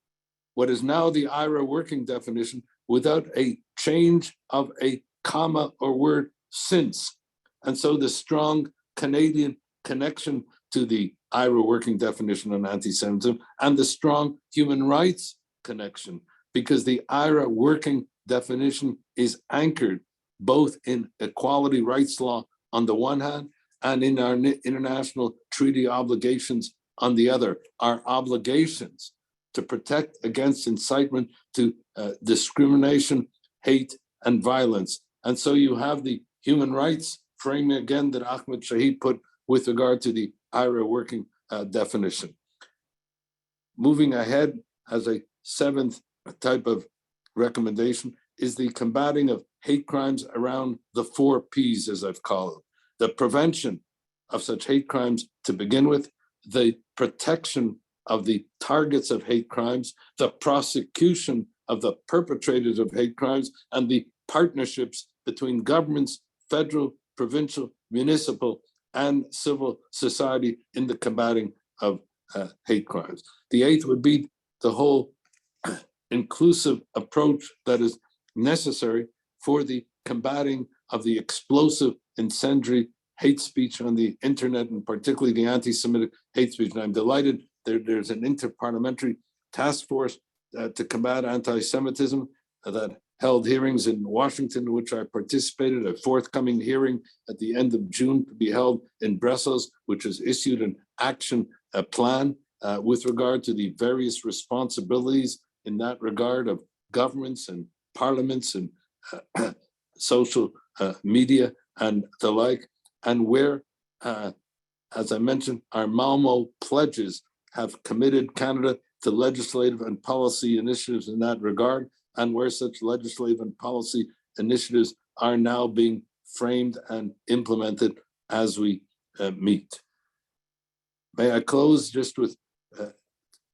what is now the IRA working definition without a change of a comma or word since. And so the strong Canadian connection to the IRA working definition on anti-Semitism and the strong human rights connection, because the IRA working definition is anchored both in equality rights law on the one hand and in our international treaty obligations on the other, our obligations to protect against incitement to discrimination, hate, and violence. And so you have the human rights framing again that Ahmed Shahid put with regard to the IRA working definition. Moving ahead, as a seventh type of recommendation, is the combating of hate crimes around the 4 Ps, as I've called it. The prevention of such hate crimes to begin with, the protection of the targets of hate crimes, the prosecution of the perpetrators of hate crimes, and the partnerships between governments, federal, provincial, municipal, and civil society in the combating of hate crimes. The eighth would be the whole inclusive approach that is necessary for the combating of the explosive, incendiary hate speech on the internet, and particularly the anti-Semitic hate speech. And I'm delighted there's an interparliamentary task force to combat anti-Semitism that held hearings in Washington, which I participated. A forthcoming hearing at the end of June to be held in Brussels, which has issued an action plan with regard to the various responsibilities in that regard of governments and parliaments and social media and the like, and where, as I mentioned, our Malmo pledges have committed Canada to legislative and policy initiatives in that regard, and where such legislative and policy initiatives are now being framed and implemented as we meet. May I close just with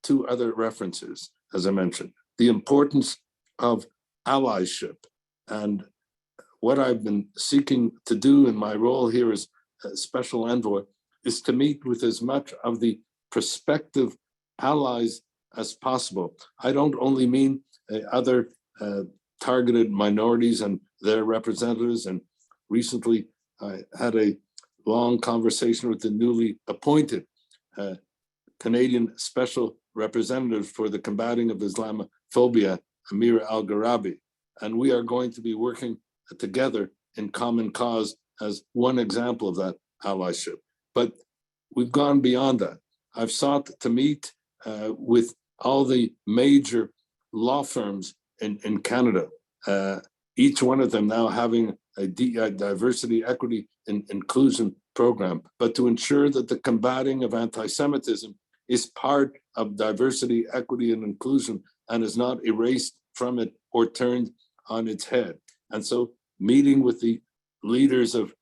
2 other references, as I mentioned, the importance of allyship. And what I've been seeking to do in my role here as Special Envoy is to meet with as much of the prospective allies as possible. I don't only mean other targeted minorities and their representatives. And recently I had a long conversation with the newly appointed Canadian Special Representative for the Combating of Islamophobia, Amira Al-Gharabi. And we are going to be working together in common cause as one example of that allyship. But we've gone beyond that. I've sought to meet with all the major law firms in Canada, each one of them now having a diversity, equity, and inclusion program, but to ensure that the combating of anti-Semitism is part of diversity, equity, and inclusion, and is not erased from it or turned on its head. And so meeting with the leaders of,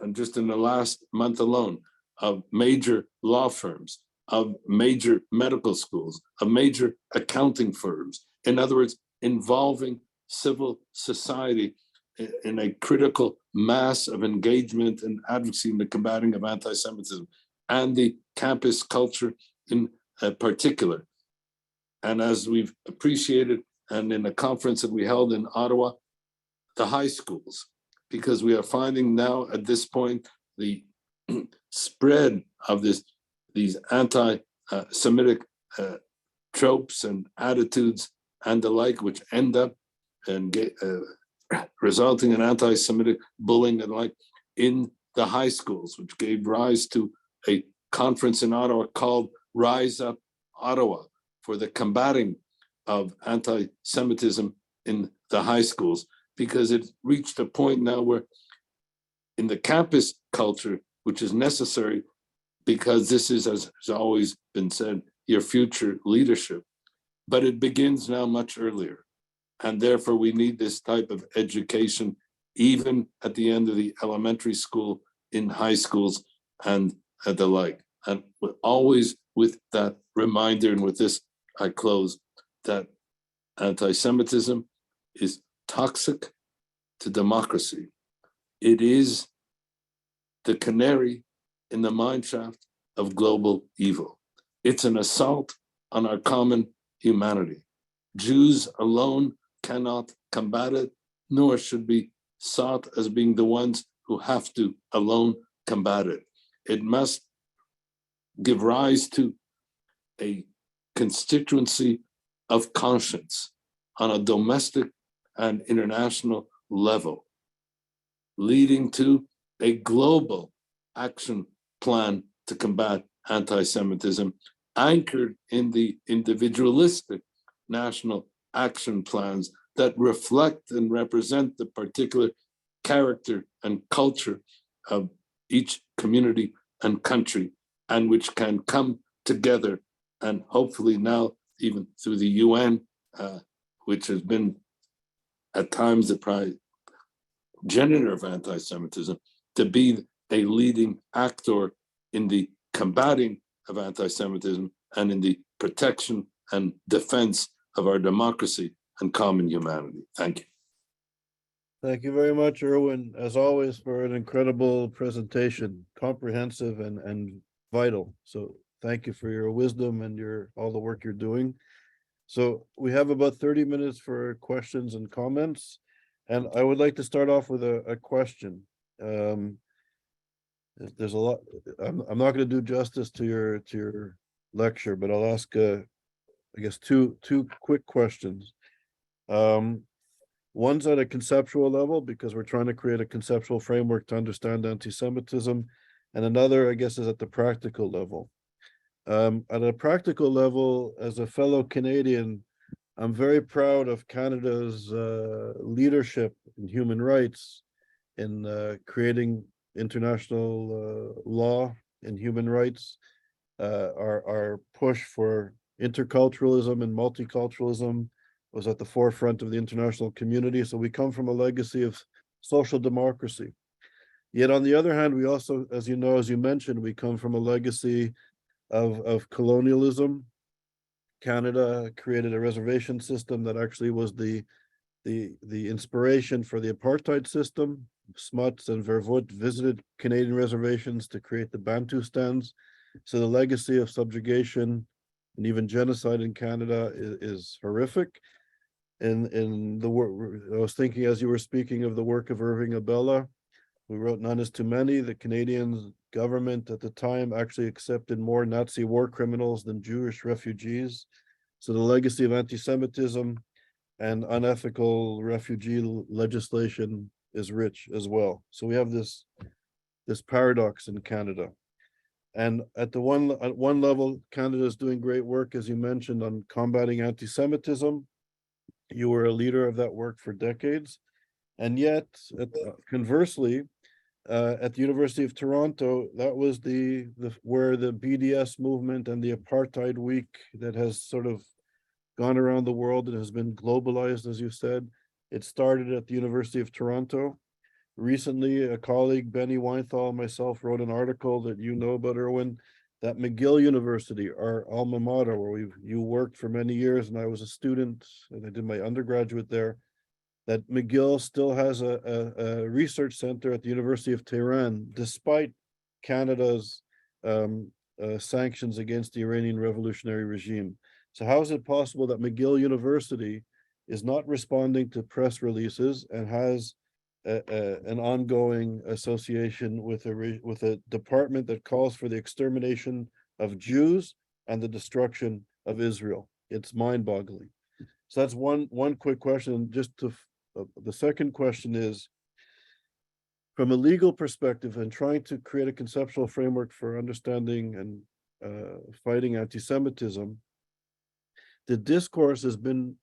and just in the last month alone, of major law firms, of major medical schools, of major accounting firms. In other words, involving civil society in a critical mass of engagement and advocacy in the combating of anti-Semitism and the campus culture in particular. And as we've appreciated, and in a conference that we held in Ottawa, the high schools, because we are finding now at this point the spread of these anti-Semitic tropes and attitudes and the like, which end up and resulting in anti-Semitic bullying and like in the high schools, which gave rise to a conference in Ottawa called Rise Up Ottawa for the combating of anti-Semitism in the high schools, because it reached a point now where in the campus culture, which is necessary because this is, as has always been said, your future leadership, but it begins now much earlier. And therefore we need this type of education, even at the end of the elementary school, in high schools and the like. And always with that reminder, and with this I close, that anti-Semitism is toxic to democracy. It is the canary in the mineshaft of global evil. It's an assault on our common humanity. Jews alone cannot combat it, nor should be sought as being the ones who have to alone combat it. It must give rise to a constituency of conscience on a domestic and international level, leading to a global action plan to combat anti-Semitism, anchored in the individualistic national action plans that reflect and represent the particular character and culture of each community and country, and which can come together, and hopefully now even through the UN, which has been at times the progenitor of anti-Semitism, to be a leading actor in the combating of anti-Semitism and in the protection and defense of our democracy and common humanity. Thank you. Thank you very much, Irwin, as always, for an incredible presentation, comprehensive and vital. So thank you for your wisdom and all the work you're doing. So we have about 30 minutes for questions and comments. And I would like to start off with a question. There's a lot, I'm not going to do justice to your lecture, but I'll ask, I guess, two quick questions. One's at a conceptual level, because we're trying to create a conceptual framework to understand anti-Semitism. And another, I guess, is at the practical level. At a practical level, as a fellow Canadian, I'm very proud of Canada's leadership in human rights, in creating international law in human rights, our push for interculturalism and multiculturalism was at the forefront of the international community. So we come from a legacy of social democracy. Yet on the other hand, we also, as you know, as you mentioned, we come from a legacy of colonialism. Canada created a reservation system that actually was the inspiration for the apartheid system. Smuts and Verwoerd visited Canadian reservations to create the Bantustans. So the legacy of subjugation and even genocide in Canada is horrific. In the work, I was thinking as you were speaking of the work of Irving Abella, We wrote None is Too Many. The Canadian government at the time actually accepted more Nazi war criminals than Jewish refugees. So the legacy of anti-Semitism and unethical refugee legislation is rich as well. So we have this paradox in Canada. And at one level, Canada is doing great work, as you mentioned, on combating anti-Semitism. You were a leader of that work for decades. And yet, conversely, at the University of Toronto, that was where the BDS movement and the Apartheid Week that has sort of gone around the world and has been globalized, as you said. It started at the University of Toronto. Recently, a colleague, Benny Weinthal, and myself wrote an article that you know about, Irwin, that McGill University, our alma mater, where you worked for many years, and I was a student, and I did my undergraduate there, that McGill still has a research center at the University of Tehran, despite Canada's sanctions against the Iranian revolutionary regime. So how is it possible that McGill University is not responding to press releases and has an ongoing association with a department that calls for the extermination of Jews and the destruction of Israel? It's mind-boggling. So that's one quick question. Just to the second question is, from a legal perspective and trying to create a conceptual framework for understanding and fighting anti-Semitism, the discourse has been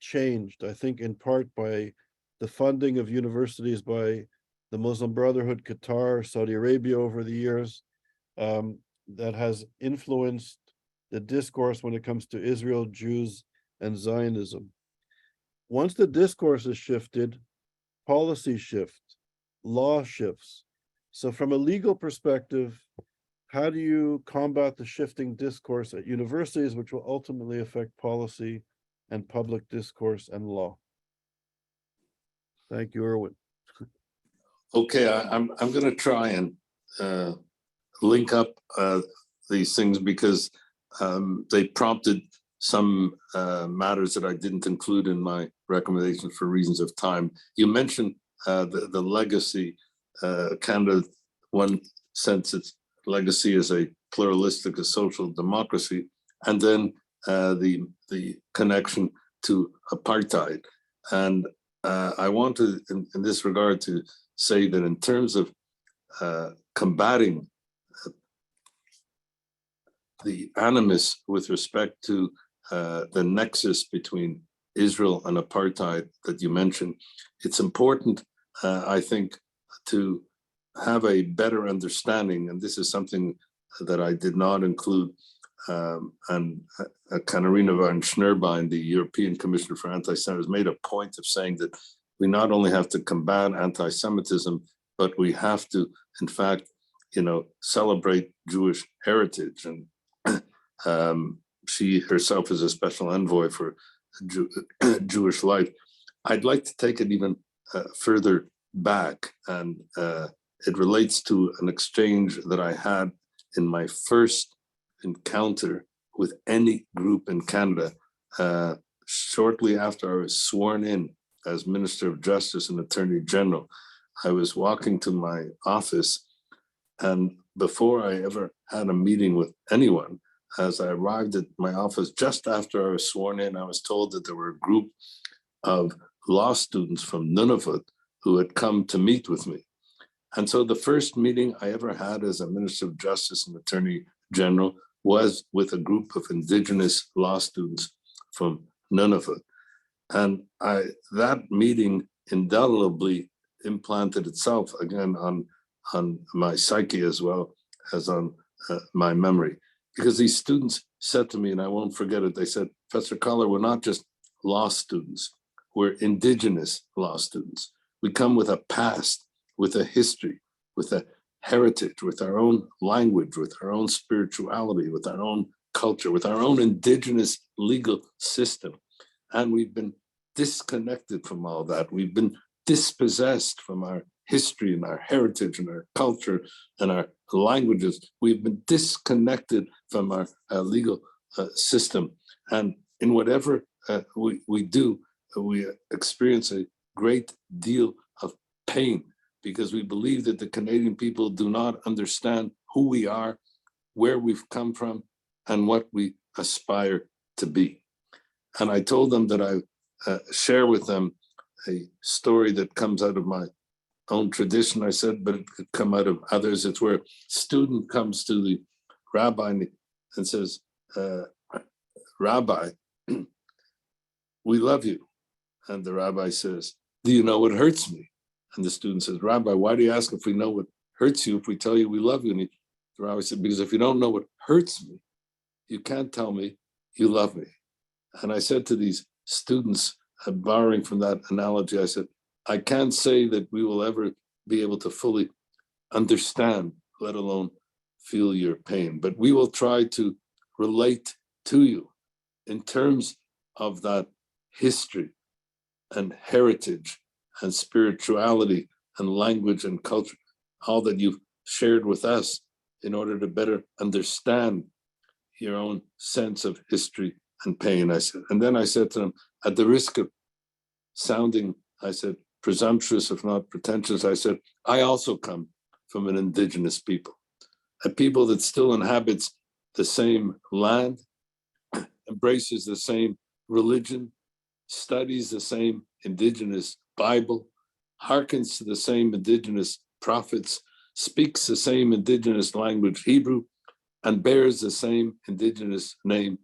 changed, I think, in part by the funding of universities by the Muslim Brotherhood, Qatar, Saudi Arabia over the years, that has influenced the discourse when it comes to Israel, Jews, and Zionism. Once the discourse is shifted, policy shift, law shifts. So from a legal perspective, how do you combat the shifting discourse at universities, which will ultimately affect policy and public discourse and law? Thank you, Irwin. Okay, I'm going to try and link up these things because they prompted some matters that I didn't include in my recommendations for reasons of time. You mentioned the legacy. Canada, one sense its legacy as a pluralistic, a social democracy, and then the connection to apartheid. And I want to, in this regard, to say that in terms of combating the animus with respect to the nexus between Israel and apartheid that you mentioned, it's important, I think, to have a better understanding, and this is something that I did not include, and Katharina van Schnurbein, the European Commissioner for Anti-Semitism, made a point of saying that we not only have to combat anti-Semitism, but we have to, in fact, celebrate Jewish heritage. And she herself is a special envoy for Jewish life. I'd like to take it even further back, and it relates to an exchange that I had in my first encounter with any group in Canada shortly after I was sworn in as Minister of Justice and Attorney General. I was walking to my office, and before I ever had a meeting with anyone, as I arrived at my office just after I was sworn in, I was told that there were a group of law students from Nunavut who had come to meet with me. And so the first meeting I ever had as a Minister of Justice and Attorney General was with a group of Indigenous law students from Nunavut. And that meeting indelibly implanted itself again on my psyche as well as on my memory. Because these students said to me, and I won't forget it, they said, Professor Cotler, we're not just law students, we're Indigenous law students. We come with a past, with a history, with a heritage, with our own language, with our own spirituality, with our own culture, with our own Indigenous legal system. And we've been disconnected from all that. We've been dispossessed from our history and our heritage and our culture and our languages. We've been disconnected from our legal system. And in whatever we do, we experience a great deal of pain because we believe that the Canadian people do not understand who we are, where we've come from, and what we aspire to be. And I told them that I share with them a story that comes out of my own tradition. I said, but it could come out of others. It's where a student comes to the rabbi and says, Rabbi, we love you. And the rabbi says, do you know what hurts me? And the student says, Rabbi, why do you ask if we know what hurts you if we tell you we love you? And the rabbi said, because if you don't know what hurts me, you can't tell me you love me. And I said to these students, borrowing from that analogy, I said, I can't say that we will ever be able to fully understand, let alone feel your pain, but we will try to relate to you in terms of that history and heritage and spirituality and language and culture, all that you've shared with us in order to better understand your own sense of history and pain. I said, and then I said to them, at the risk of sounding, I said, presumptuous, if not pretentious, I said, I also come from an indigenous people, a people that still inhabits the same land, embraces the same religion, studies the same indigenous Bible, hearkens to the same indigenous prophets, speaks the same indigenous language, Hebrew, and bears the same indigenous name,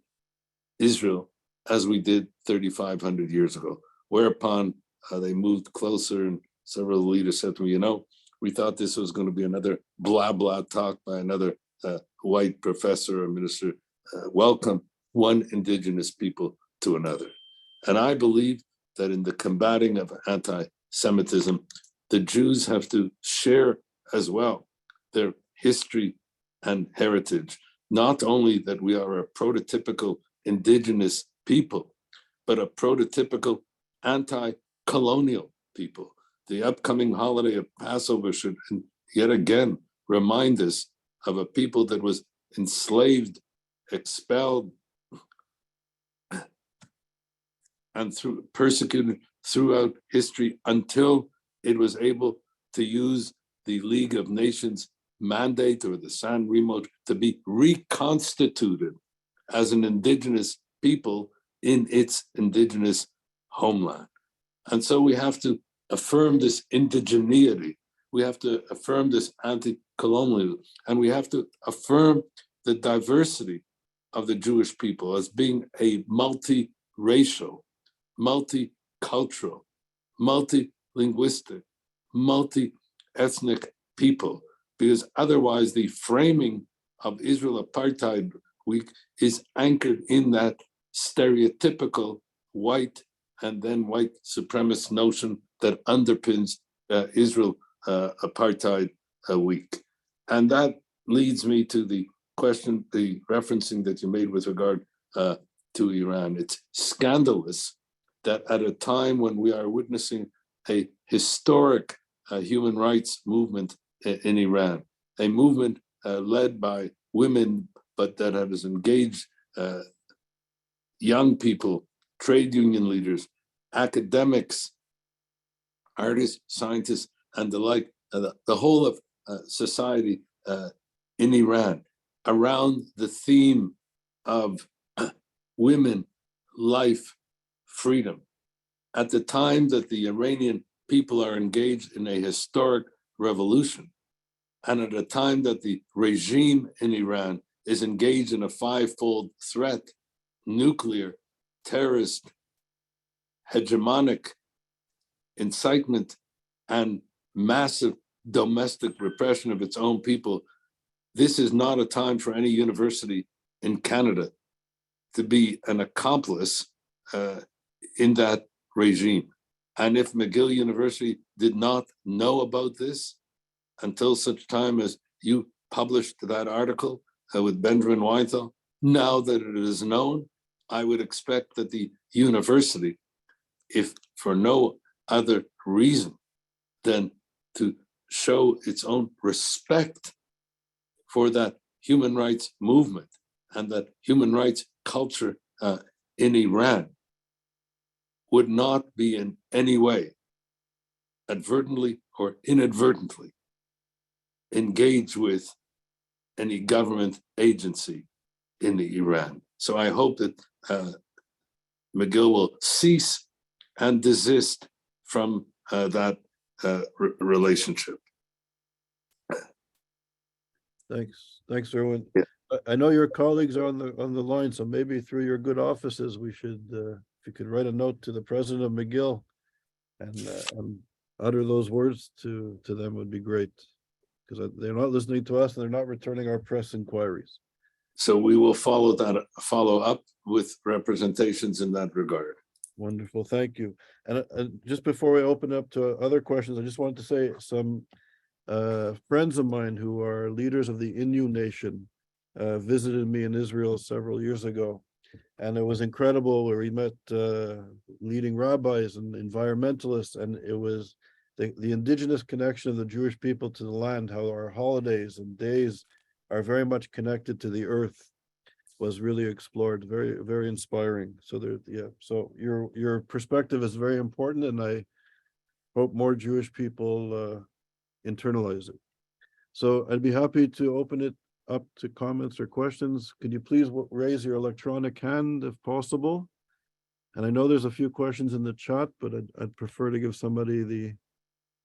Israel, as we did 3,500 years ago. Whereupon they moved closer, and several leaders said to me, you know, we thought this was going to be another blah, blah talk by another white professor or minister. Welcome one indigenous people to another. And I believe that in the combating of anti-Semitism, the Jews have to share as well their history and heritage. Not only that we are a prototypical indigenous people, but a prototypical anti-colonial people. The upcoming holiday of Passover should yet again remind us of a people that was enslaved, expelled, and persecuted throughout history until it was able to use the League of Nations mandate or the San Remo to be reconstituted as an indigenous people in its indigenous homeland. And so we have to affirm this indigeneity. We have to affirm this anti-colonialism, and we have to affirm the diversity of the Jewish people as being a multi-racial, multicultural, multilinguistic, multi-ethnic people, because otherwise the framing of Israel Apartheid Week is anchored in that stereotypical white and then white supremacist notion that underpins Israel Apartheid Week. And that leads me to the question, the referencing that you made with regard to Iran. It's scandalous that at a time when we are witnessing a historic human rights movement in Iran, a movement led by women, but that has engaged young people, trade union leaders, academics, artists, scientists, and the like, the whole of society in Iran around the theme of women, life, freedom. At the time that the Iranian people are engaged in a historic revolution, and at a time that the regime in Iran is engaged in a five-fold threat: nuclear, terrorist, hegemonic, incitement, and massive domestic repression of its own people, this is not a time for any university in Canada to be an accomplice in that regime. And if McGill University did not know about this until such time as you published that article with Benjamin Weinthal, now that it is known, I would expect that the university, if for no other reason than to show its own respect for that human rights movement and that human rights culture in Iran, would not be in any way advertently or inadvertently engage with any government agency in Iran. So I hope that McGill will cease and desist from that relationship. Thanks, Irwin. Yeah. I know your colleagues are on the line, so maybe through your good offices, we should, if you could write a note to the president of McGill and utter those words to them would be great, because they're not listening to us and they're not returning our press inquiries. So we will follow up with representations in that regard. Wonderful, thank you. And just before we open up to other questions, I just wanted to say some friends of mine who are leaders of the Innu nation visited me in Israel several years ago. And it was incredible where we met leading rabbis and environmentalists, and it was the indigenous connection of the Jewish people to the land, how our holidays and days are very much connected to the earth, was really explored. Very, very inspiring. So so your perspective is very important, and I hope more Jewish people internalize it. So I'd be happy to open it up to comments or questions. Could you please raise your electronic hand if possible? And I know there's a few questions in the chat, but I'd prefer to give somebody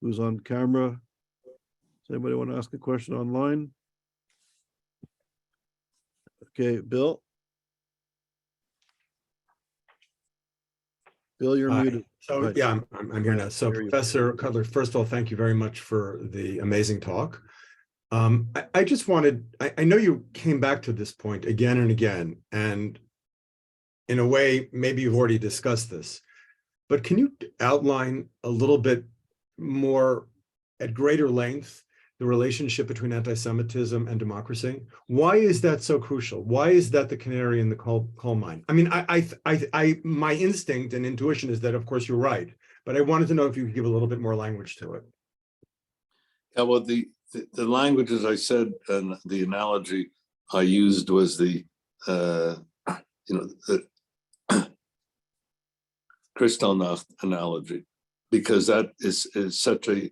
who's on camera. Does anybody want to ask a question online? Okay, Bill. Bill, you're Hi. muted. So Hi. yeah, I'm here now. So Hear you. Professor Cotler, first of all, thank you very much for the amazing talk. I just wanted, I know you came back to this point again and again, and in a way, maybe you've already discussed this, but can you outline a little bit more at greater length the relationship between anti-Semitism and democracy? Why is that so crucial? Why is that the canary in the coal mine? I mean, my instinct and intuition is that, of course, you're right, but I wanted to know if you could give a little bit more language to it. Yeah, well, the language, as I said, and the analogy I used was the Kristallnacht analogy, because that is such a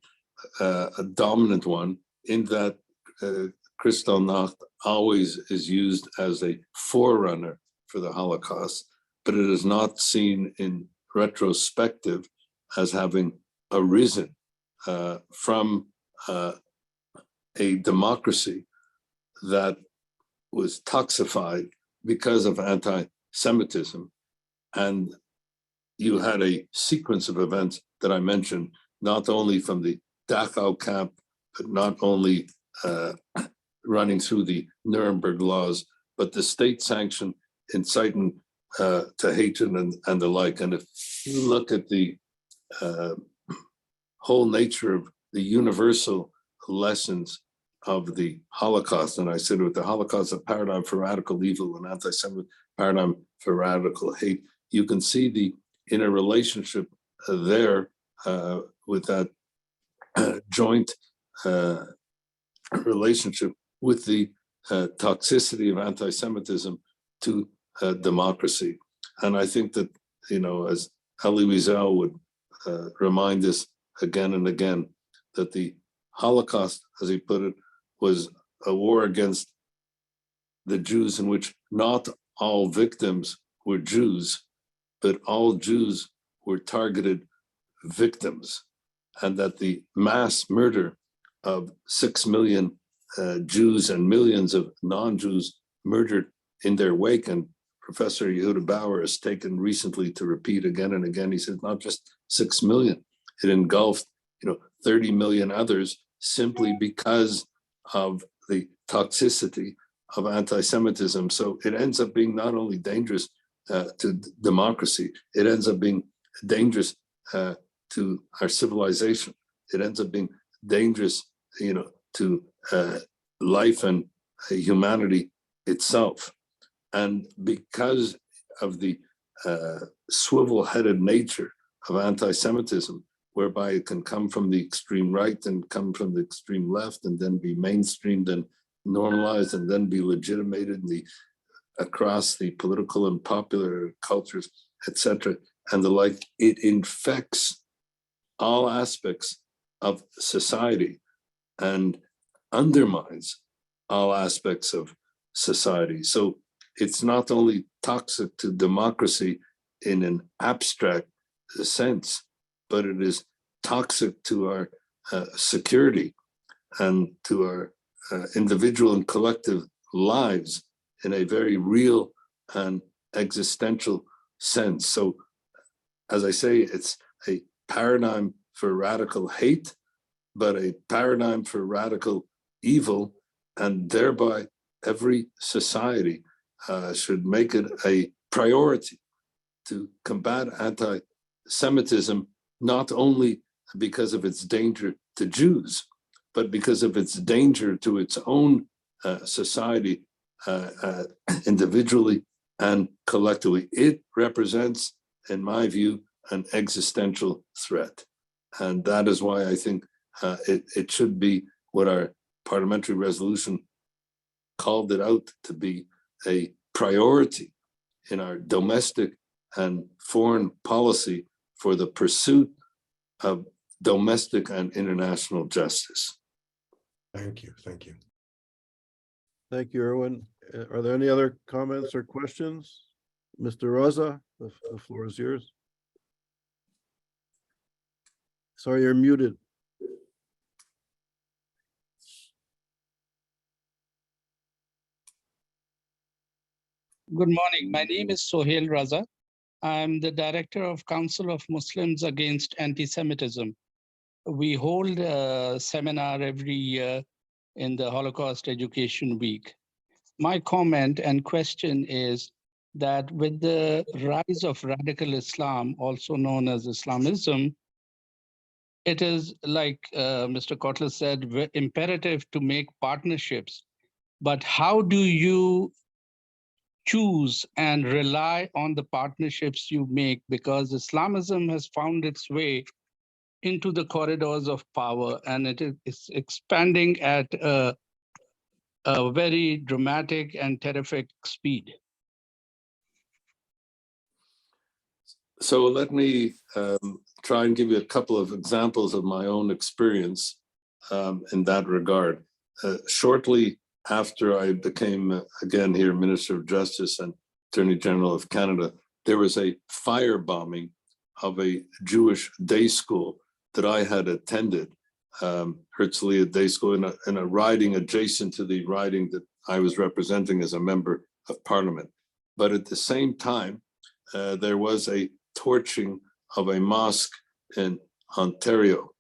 dominant one, in that Kristallnacht always is used as a forerunner for the Holocaust, but it is not seen in retrospective as having arisen from a democracy that was toxified because of anti-Semitism. And you had a sequence of events that I mentioned, not only from the Dachau camp, but not only running through the Nuremberg laws, but the state sanction inciting to hatred and the like. And if you look at the whole nature of the universal lessons of the Holocaust, and I said with the Holocaust, a paradigm for radical evil and anti-Semitic paradigm for radical hate, you can see the interrelationship there with that joint relationship with the toxicity of anti-Semitism to democracy. And I think that, as Elie Wiesel would remind us again and again, that the Holocaust, as he put it, was a war against the Jews in which not all victims were Jews, but all Jews were targeted victims, and that the mass murder of 6 million Jews and millions of non-Jews murdered in their wake. And Professor Yehuda Bauer has taken recently to repeat again and again, he said, not just 6 million, it engulfed 30 million others, simply because of the toxicity of anti-Semitism. So it ends up being not only dangerous to democracy, it ends up being dangerous to our civilization. It ends up being dangerous, to life and humanity itself. And because of the swivel-headed nature of anti-Semitism, whereby it can come from the extreme right and come from the extreme left, and then be mainstreamed and normalized, and then be legitimated across the political and popular cultures, etc., and the like, it infects all aspects of society and undermines all aspects of society. So it's not only toxic to democracy in an abstract sense, but it is toxic to our security and to our individual and collective lives in a very real and existential sense. So, as I say, it's a paradigm for radical hate, but a paradigm for radical evil, and thereby every society should make it a priority to combat anti-Semitism, not only because of its danger to Jews, but because of its danger to its own society, individually and collectively. It represents, in my view, an existential threat. And that is why I think it should be what our parliamentary resolution called it out to be, a priority in our domestic and foreign policy for the pursuit of domestic and international justice. Thank you. Thank you. Thank you, Irwin. Are there any other comments or questions? Mr. Raza, the floor is yours. Sorry, you're muted. Good morning. My name is Sohail Raza. I'm the director of Council of Muslims Against Antisemitism. We hold a seminar every year in the Holocaust Education Week. My comment and question is that with the rise of radical Islam, also known as Islamism, it is like Mr. Cotler said, imperative to make partnerships. But how do you choose and rely on the partnerships you make? Because Islamism has found its way into the corridors of power, and it is expanding at a very dramatic and terrific speed. So let me try and give you a couple of examples of my own experience in that regard. Shortly after I became, again here, Minister of Justice and Attorney General of Canada, there was a firebombing of a Jewish day school that I had attended, Herzliya Day School, in a riding adjacent to the riding that I was representing as a member of Parliament. But at the same time, there was a torching of a mosque in Ontario.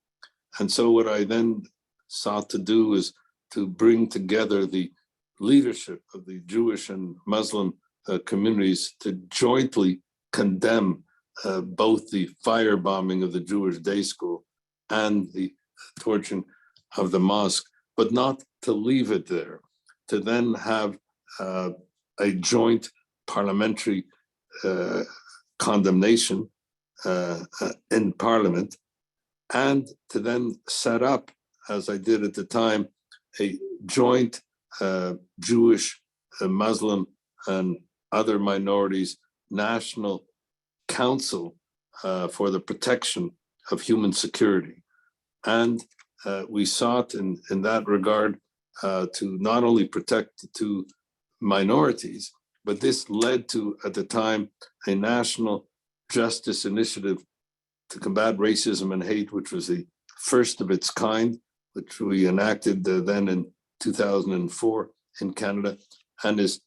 And so what I then sought to do is to bring together the leadership of the Jewish and Muslim communities to jointly condemn both the firebombing of the Jewish day school and the torching of the mosque, but not to leave it there, to then have a joint parliamentary condemnation in Parliament, and to then set up, as I did at the time, a joint Jewish, Muslim, and other minorities national council for the protection of human security. And we sought in that regard to not only protect the two minorities, but this led to, at the time, a national justice initiative to combat racism and hate, which was the first of its kind, which we enacted then in 2004 in Canada, and is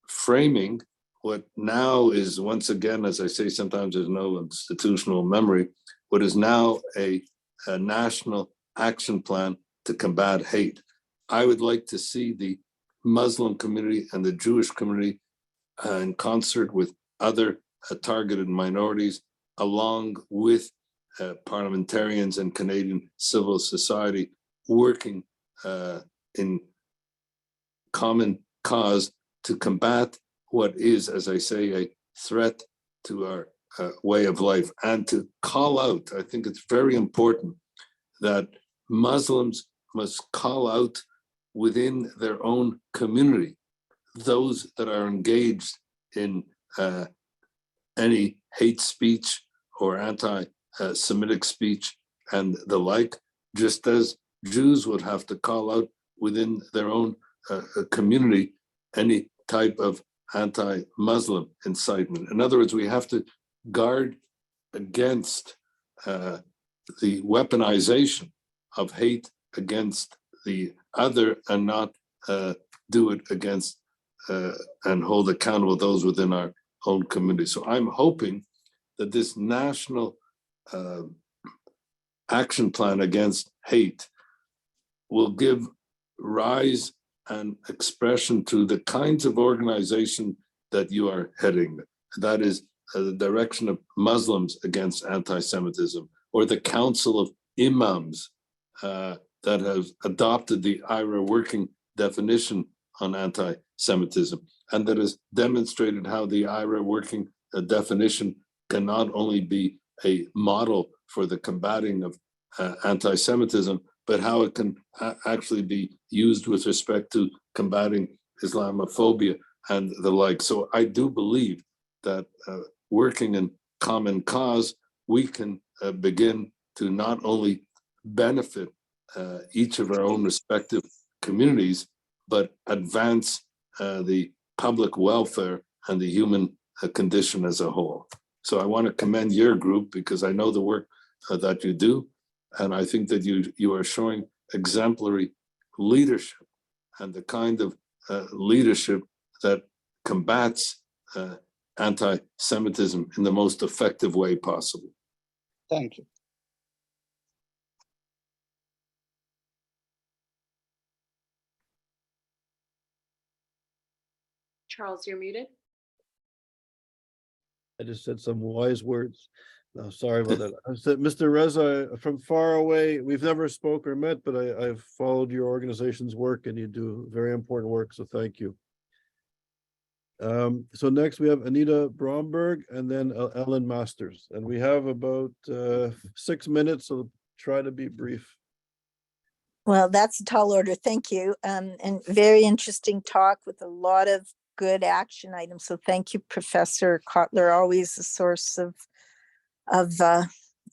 framing what now is, once again, as I say, sometimes there's no institutional memory, what is now a national action plan to combat hate. I would like to see the Muslim community and the Jewish community in concert with other targeted minorities, along with parliamentarians and Canadian civil society, working in common cause to combat what is, as I say, a threat to our way of life, and to call out, I think it's very important that Muslims must call out within their own community those that are engaged in any hate speech or anti-Semitic speech and the like, just as Jews would have to call out within their own community any type of anti-Muslim incitement. In other words, we have to guard against the weaponization of hate against the other and not do it against and hold accountable those within our own community. So I'm hoping that this national action plan against hate will give rise and expression to the kinds of organization that you are heading. That is the direction of Muslims against anti-Semitism, or the Council of Imams that has adopted the IRA working definition on anti-Semitism, and that has demonstrated how the IRA working definition can not only be a model for the combating of anti-Semitism, but how it can actually be used with respect to combating Islamophobia and the like. So I do believe that working in common cause, we can begin to not only benefit each of our own respective communities, but advance the public welfare and the human condition as a whole. So I want to commend your group, because I know the work that you do. And I think that you are showing exemplary leadership, and the kind of leadership that combats anti-Semitism in the most effective way possible. Thank you. Charles, you're muted. I just said some wise words. No, sorry about that. I said, Mr. Reza, from far away, we've never spoke or met, but I've followed your organization's work, and you do very important work, so thank you. So next we have Anita Bromberg and then Ellen Masters, and we have about 6 minutes, so try to be brief. Well, that's a tall order. Thank you. And very interesting talk with a lot of good action items. So thank you, Professor Cotler, always a source of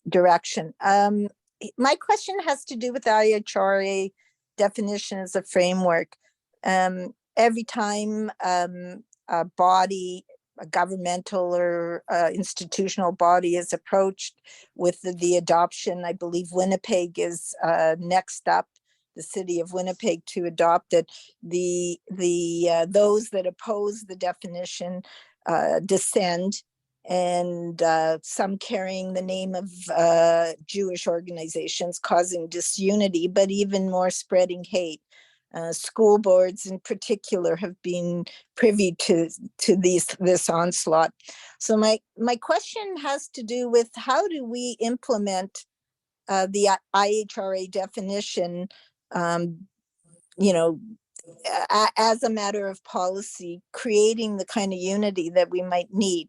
direction. My question has to do with the IHRA definition as a framework. Every time a body, a governmental or institutional body is approached with the adoption, I believe Winnipeg is next up, the city of Winnipeg, to adopt it. Those that oppose the definition descend, and some carrying the name of Jewish organizations, causing disunity, but even more spreading hate. School boards in particular have been privy to this onslaught. So my question has to do with, how do we implement the IHRA definition, as a matter of policy, creating the kind of unity that we might need?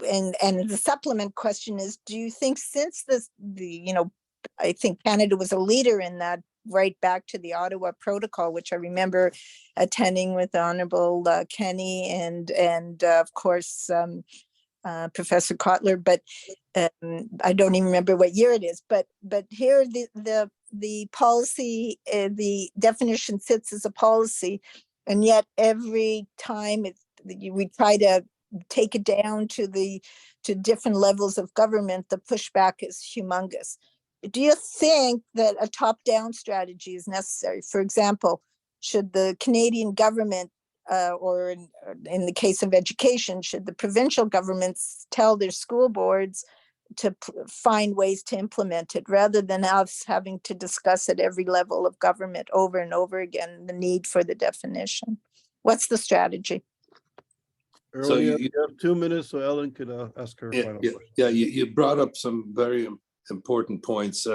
And the supplement question is, do you think, since I think Canada was a leader in that, right back to the Ottawa Protocol, which I remember attending with Honorable Kenny and of course Professor Cotler, but I don't even remember what year it is. But here the policy, the definition sits as a policy, and yet every time we try to take it down to different levels of government, the pushback is humongous. Do you think that a top-down strategy is necessary? For example, should the Canadian government, or in the case of education, should the provincial governments tell their school boards to find ways to implement it, rather than us having to discuss at every level of government over and over again the need for the definition? What's the strategy? So you have 2 minutes, so Ellen could ask her final question. Yeah, you brought up some very important points.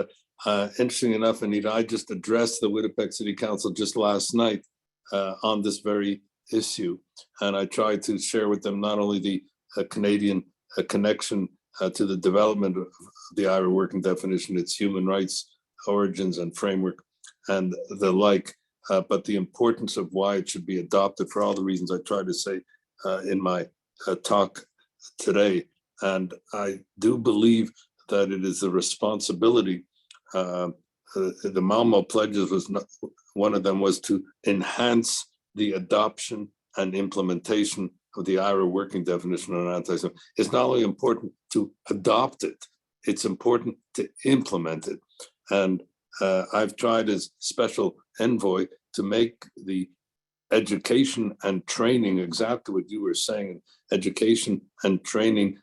Interesting enough, Anita, I just addressed the Winnipeg City Council just last night on this very issue, and I tried to share with them not only the Canadian connection to the development of the IRA working definition, its human rights origins and framework and the like, but the importance of why it should be adopted for all the reasons I tried to say in my talk today. And I do believe that it is the responsibility the Malmo pledges was not, one of them was to enhance the adoption and implementation of the IRA working definition on anti-Semitism. It's not only important to adopt it, it's important to implement it. And I've tried as special envoy to make the education and training, exactly what you were saying, education and training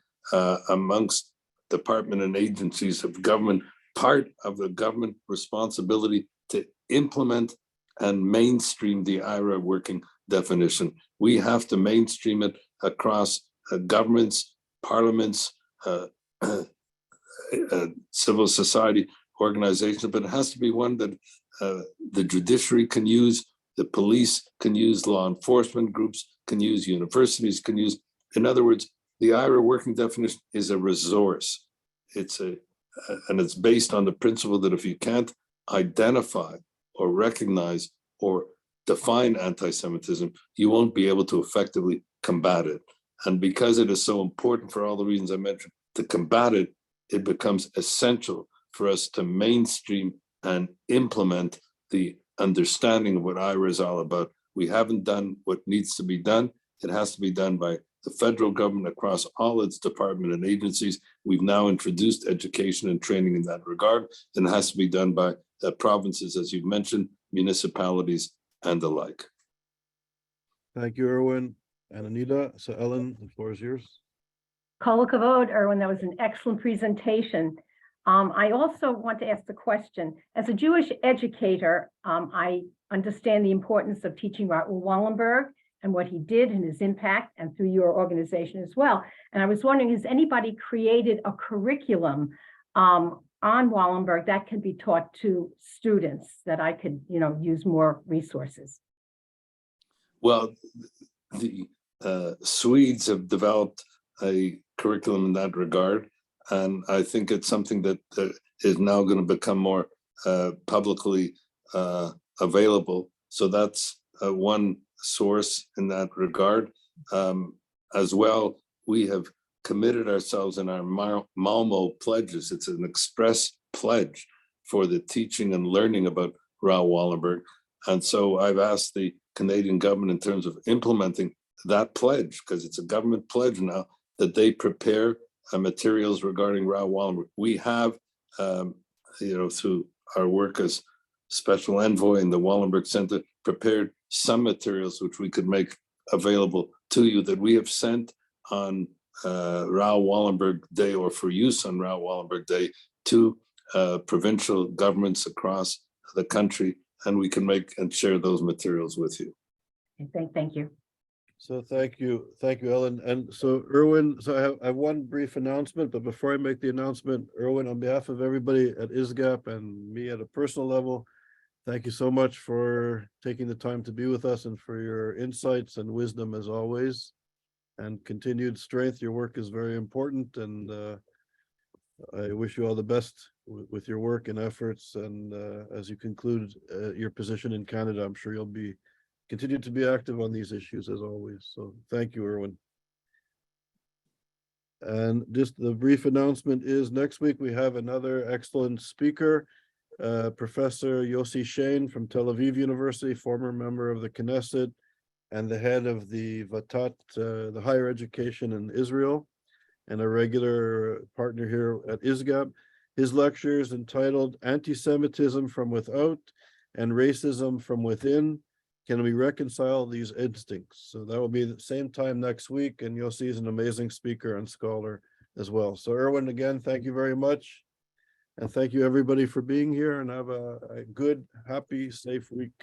amongst department and agencies of government, part of the government responsibility to implement and mainstream the IRA working definition. We have to mainstream it across governments, parliaments, civil society organizations, but it has to be one that the judiciary can use, the police can use, law enforcement groups can use, universities can use. In other words, the IRA working definition is a resource. And it's based on the principle that if you can't identify or recognize or define anti-Semitism, you won't be able to effectively combat it. And because it is so important for all the reasons I mentioned to combat it, it becomes essential for us to mainstream and implement the understanding of what IRA is all about. We haven't done what needs to be done. It has to be done by the federal government across all its department and agencies. We've now introduced education and training in that regard, and it has to be done by the provinces, as you've mentioned, municipalities, and the like. Thank you, Irwin and Anita. So Ellen, the floor is yours. Kol hakavod, Irwin, that was an excellent presentation. I also want to ask the question, as a Jewish educator, I understand the importance of teaching Raoul Wallenberg and what he did and his impact, and through your organization as well. And I was wondering, has anybody created a curriculum on Wallenberg that can be taught to students that I could, use more resources? Well, the Swedes have developed a curriculum in that regard, and I think it's something that is now going to become more publicly available. So that's one source in that regard. As well, we have committed ourselves in our Malmo pledges. It's an express pledge for the teaching and learning about Raoul Wallenberg. And so I've asked the Canadian government in terms of implementing that pledge, because it's a government pledge now, that they prepare materials regarding Raoul Wallenberg. We have, through our work as special envoy in the Wallenberg Center, prepared some materials which we could make available to you that we have sent on Raoul Wallenberg Day, or for use on Raoul Wallenberg Day, to provincial governments across the country, and we can make and share those materials with you. Thank you. So thank you, Ellen. And so Irwin, so I have one brief announcement, but before I make the announcement, Irwin, on behalf of everybody at ISGAP and me at a personal level, thank you so much for taking the time to be with us and for your insights and wisdom as always, and continued strength. Your work is very important, and I wish you all the best with your work and efforts. And as you conclude your position in Canada, I'm sure you'll continue to be active on these issues as always. So thank you, Irwin. And just the brief announcement is next week we have another excellent speaker, Professor Yossi Shane from Tel Aviv University, former member of the Knesset and the head of the Vatat, the higher education in Israel, and a regular partner here at ISGAP. His lecture is entitled Antisemitism from Without and Racism from Within. Can we reconcile these instincts? So that will be the same time next week, and Yossi is an amazing speaker and scholar as well. So Irwin, again, thank you very much. And thank you everybody for being here, and have a good, happy, safe week.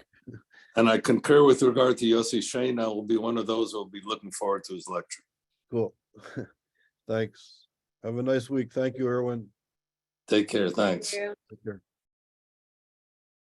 And I concur with regard to Yossi Shane. I will be one of those who will be looking forward to his lecture. Cool. Thanks. Have a nice week. Thank you, Irwin. Take care. Thanks. Take care.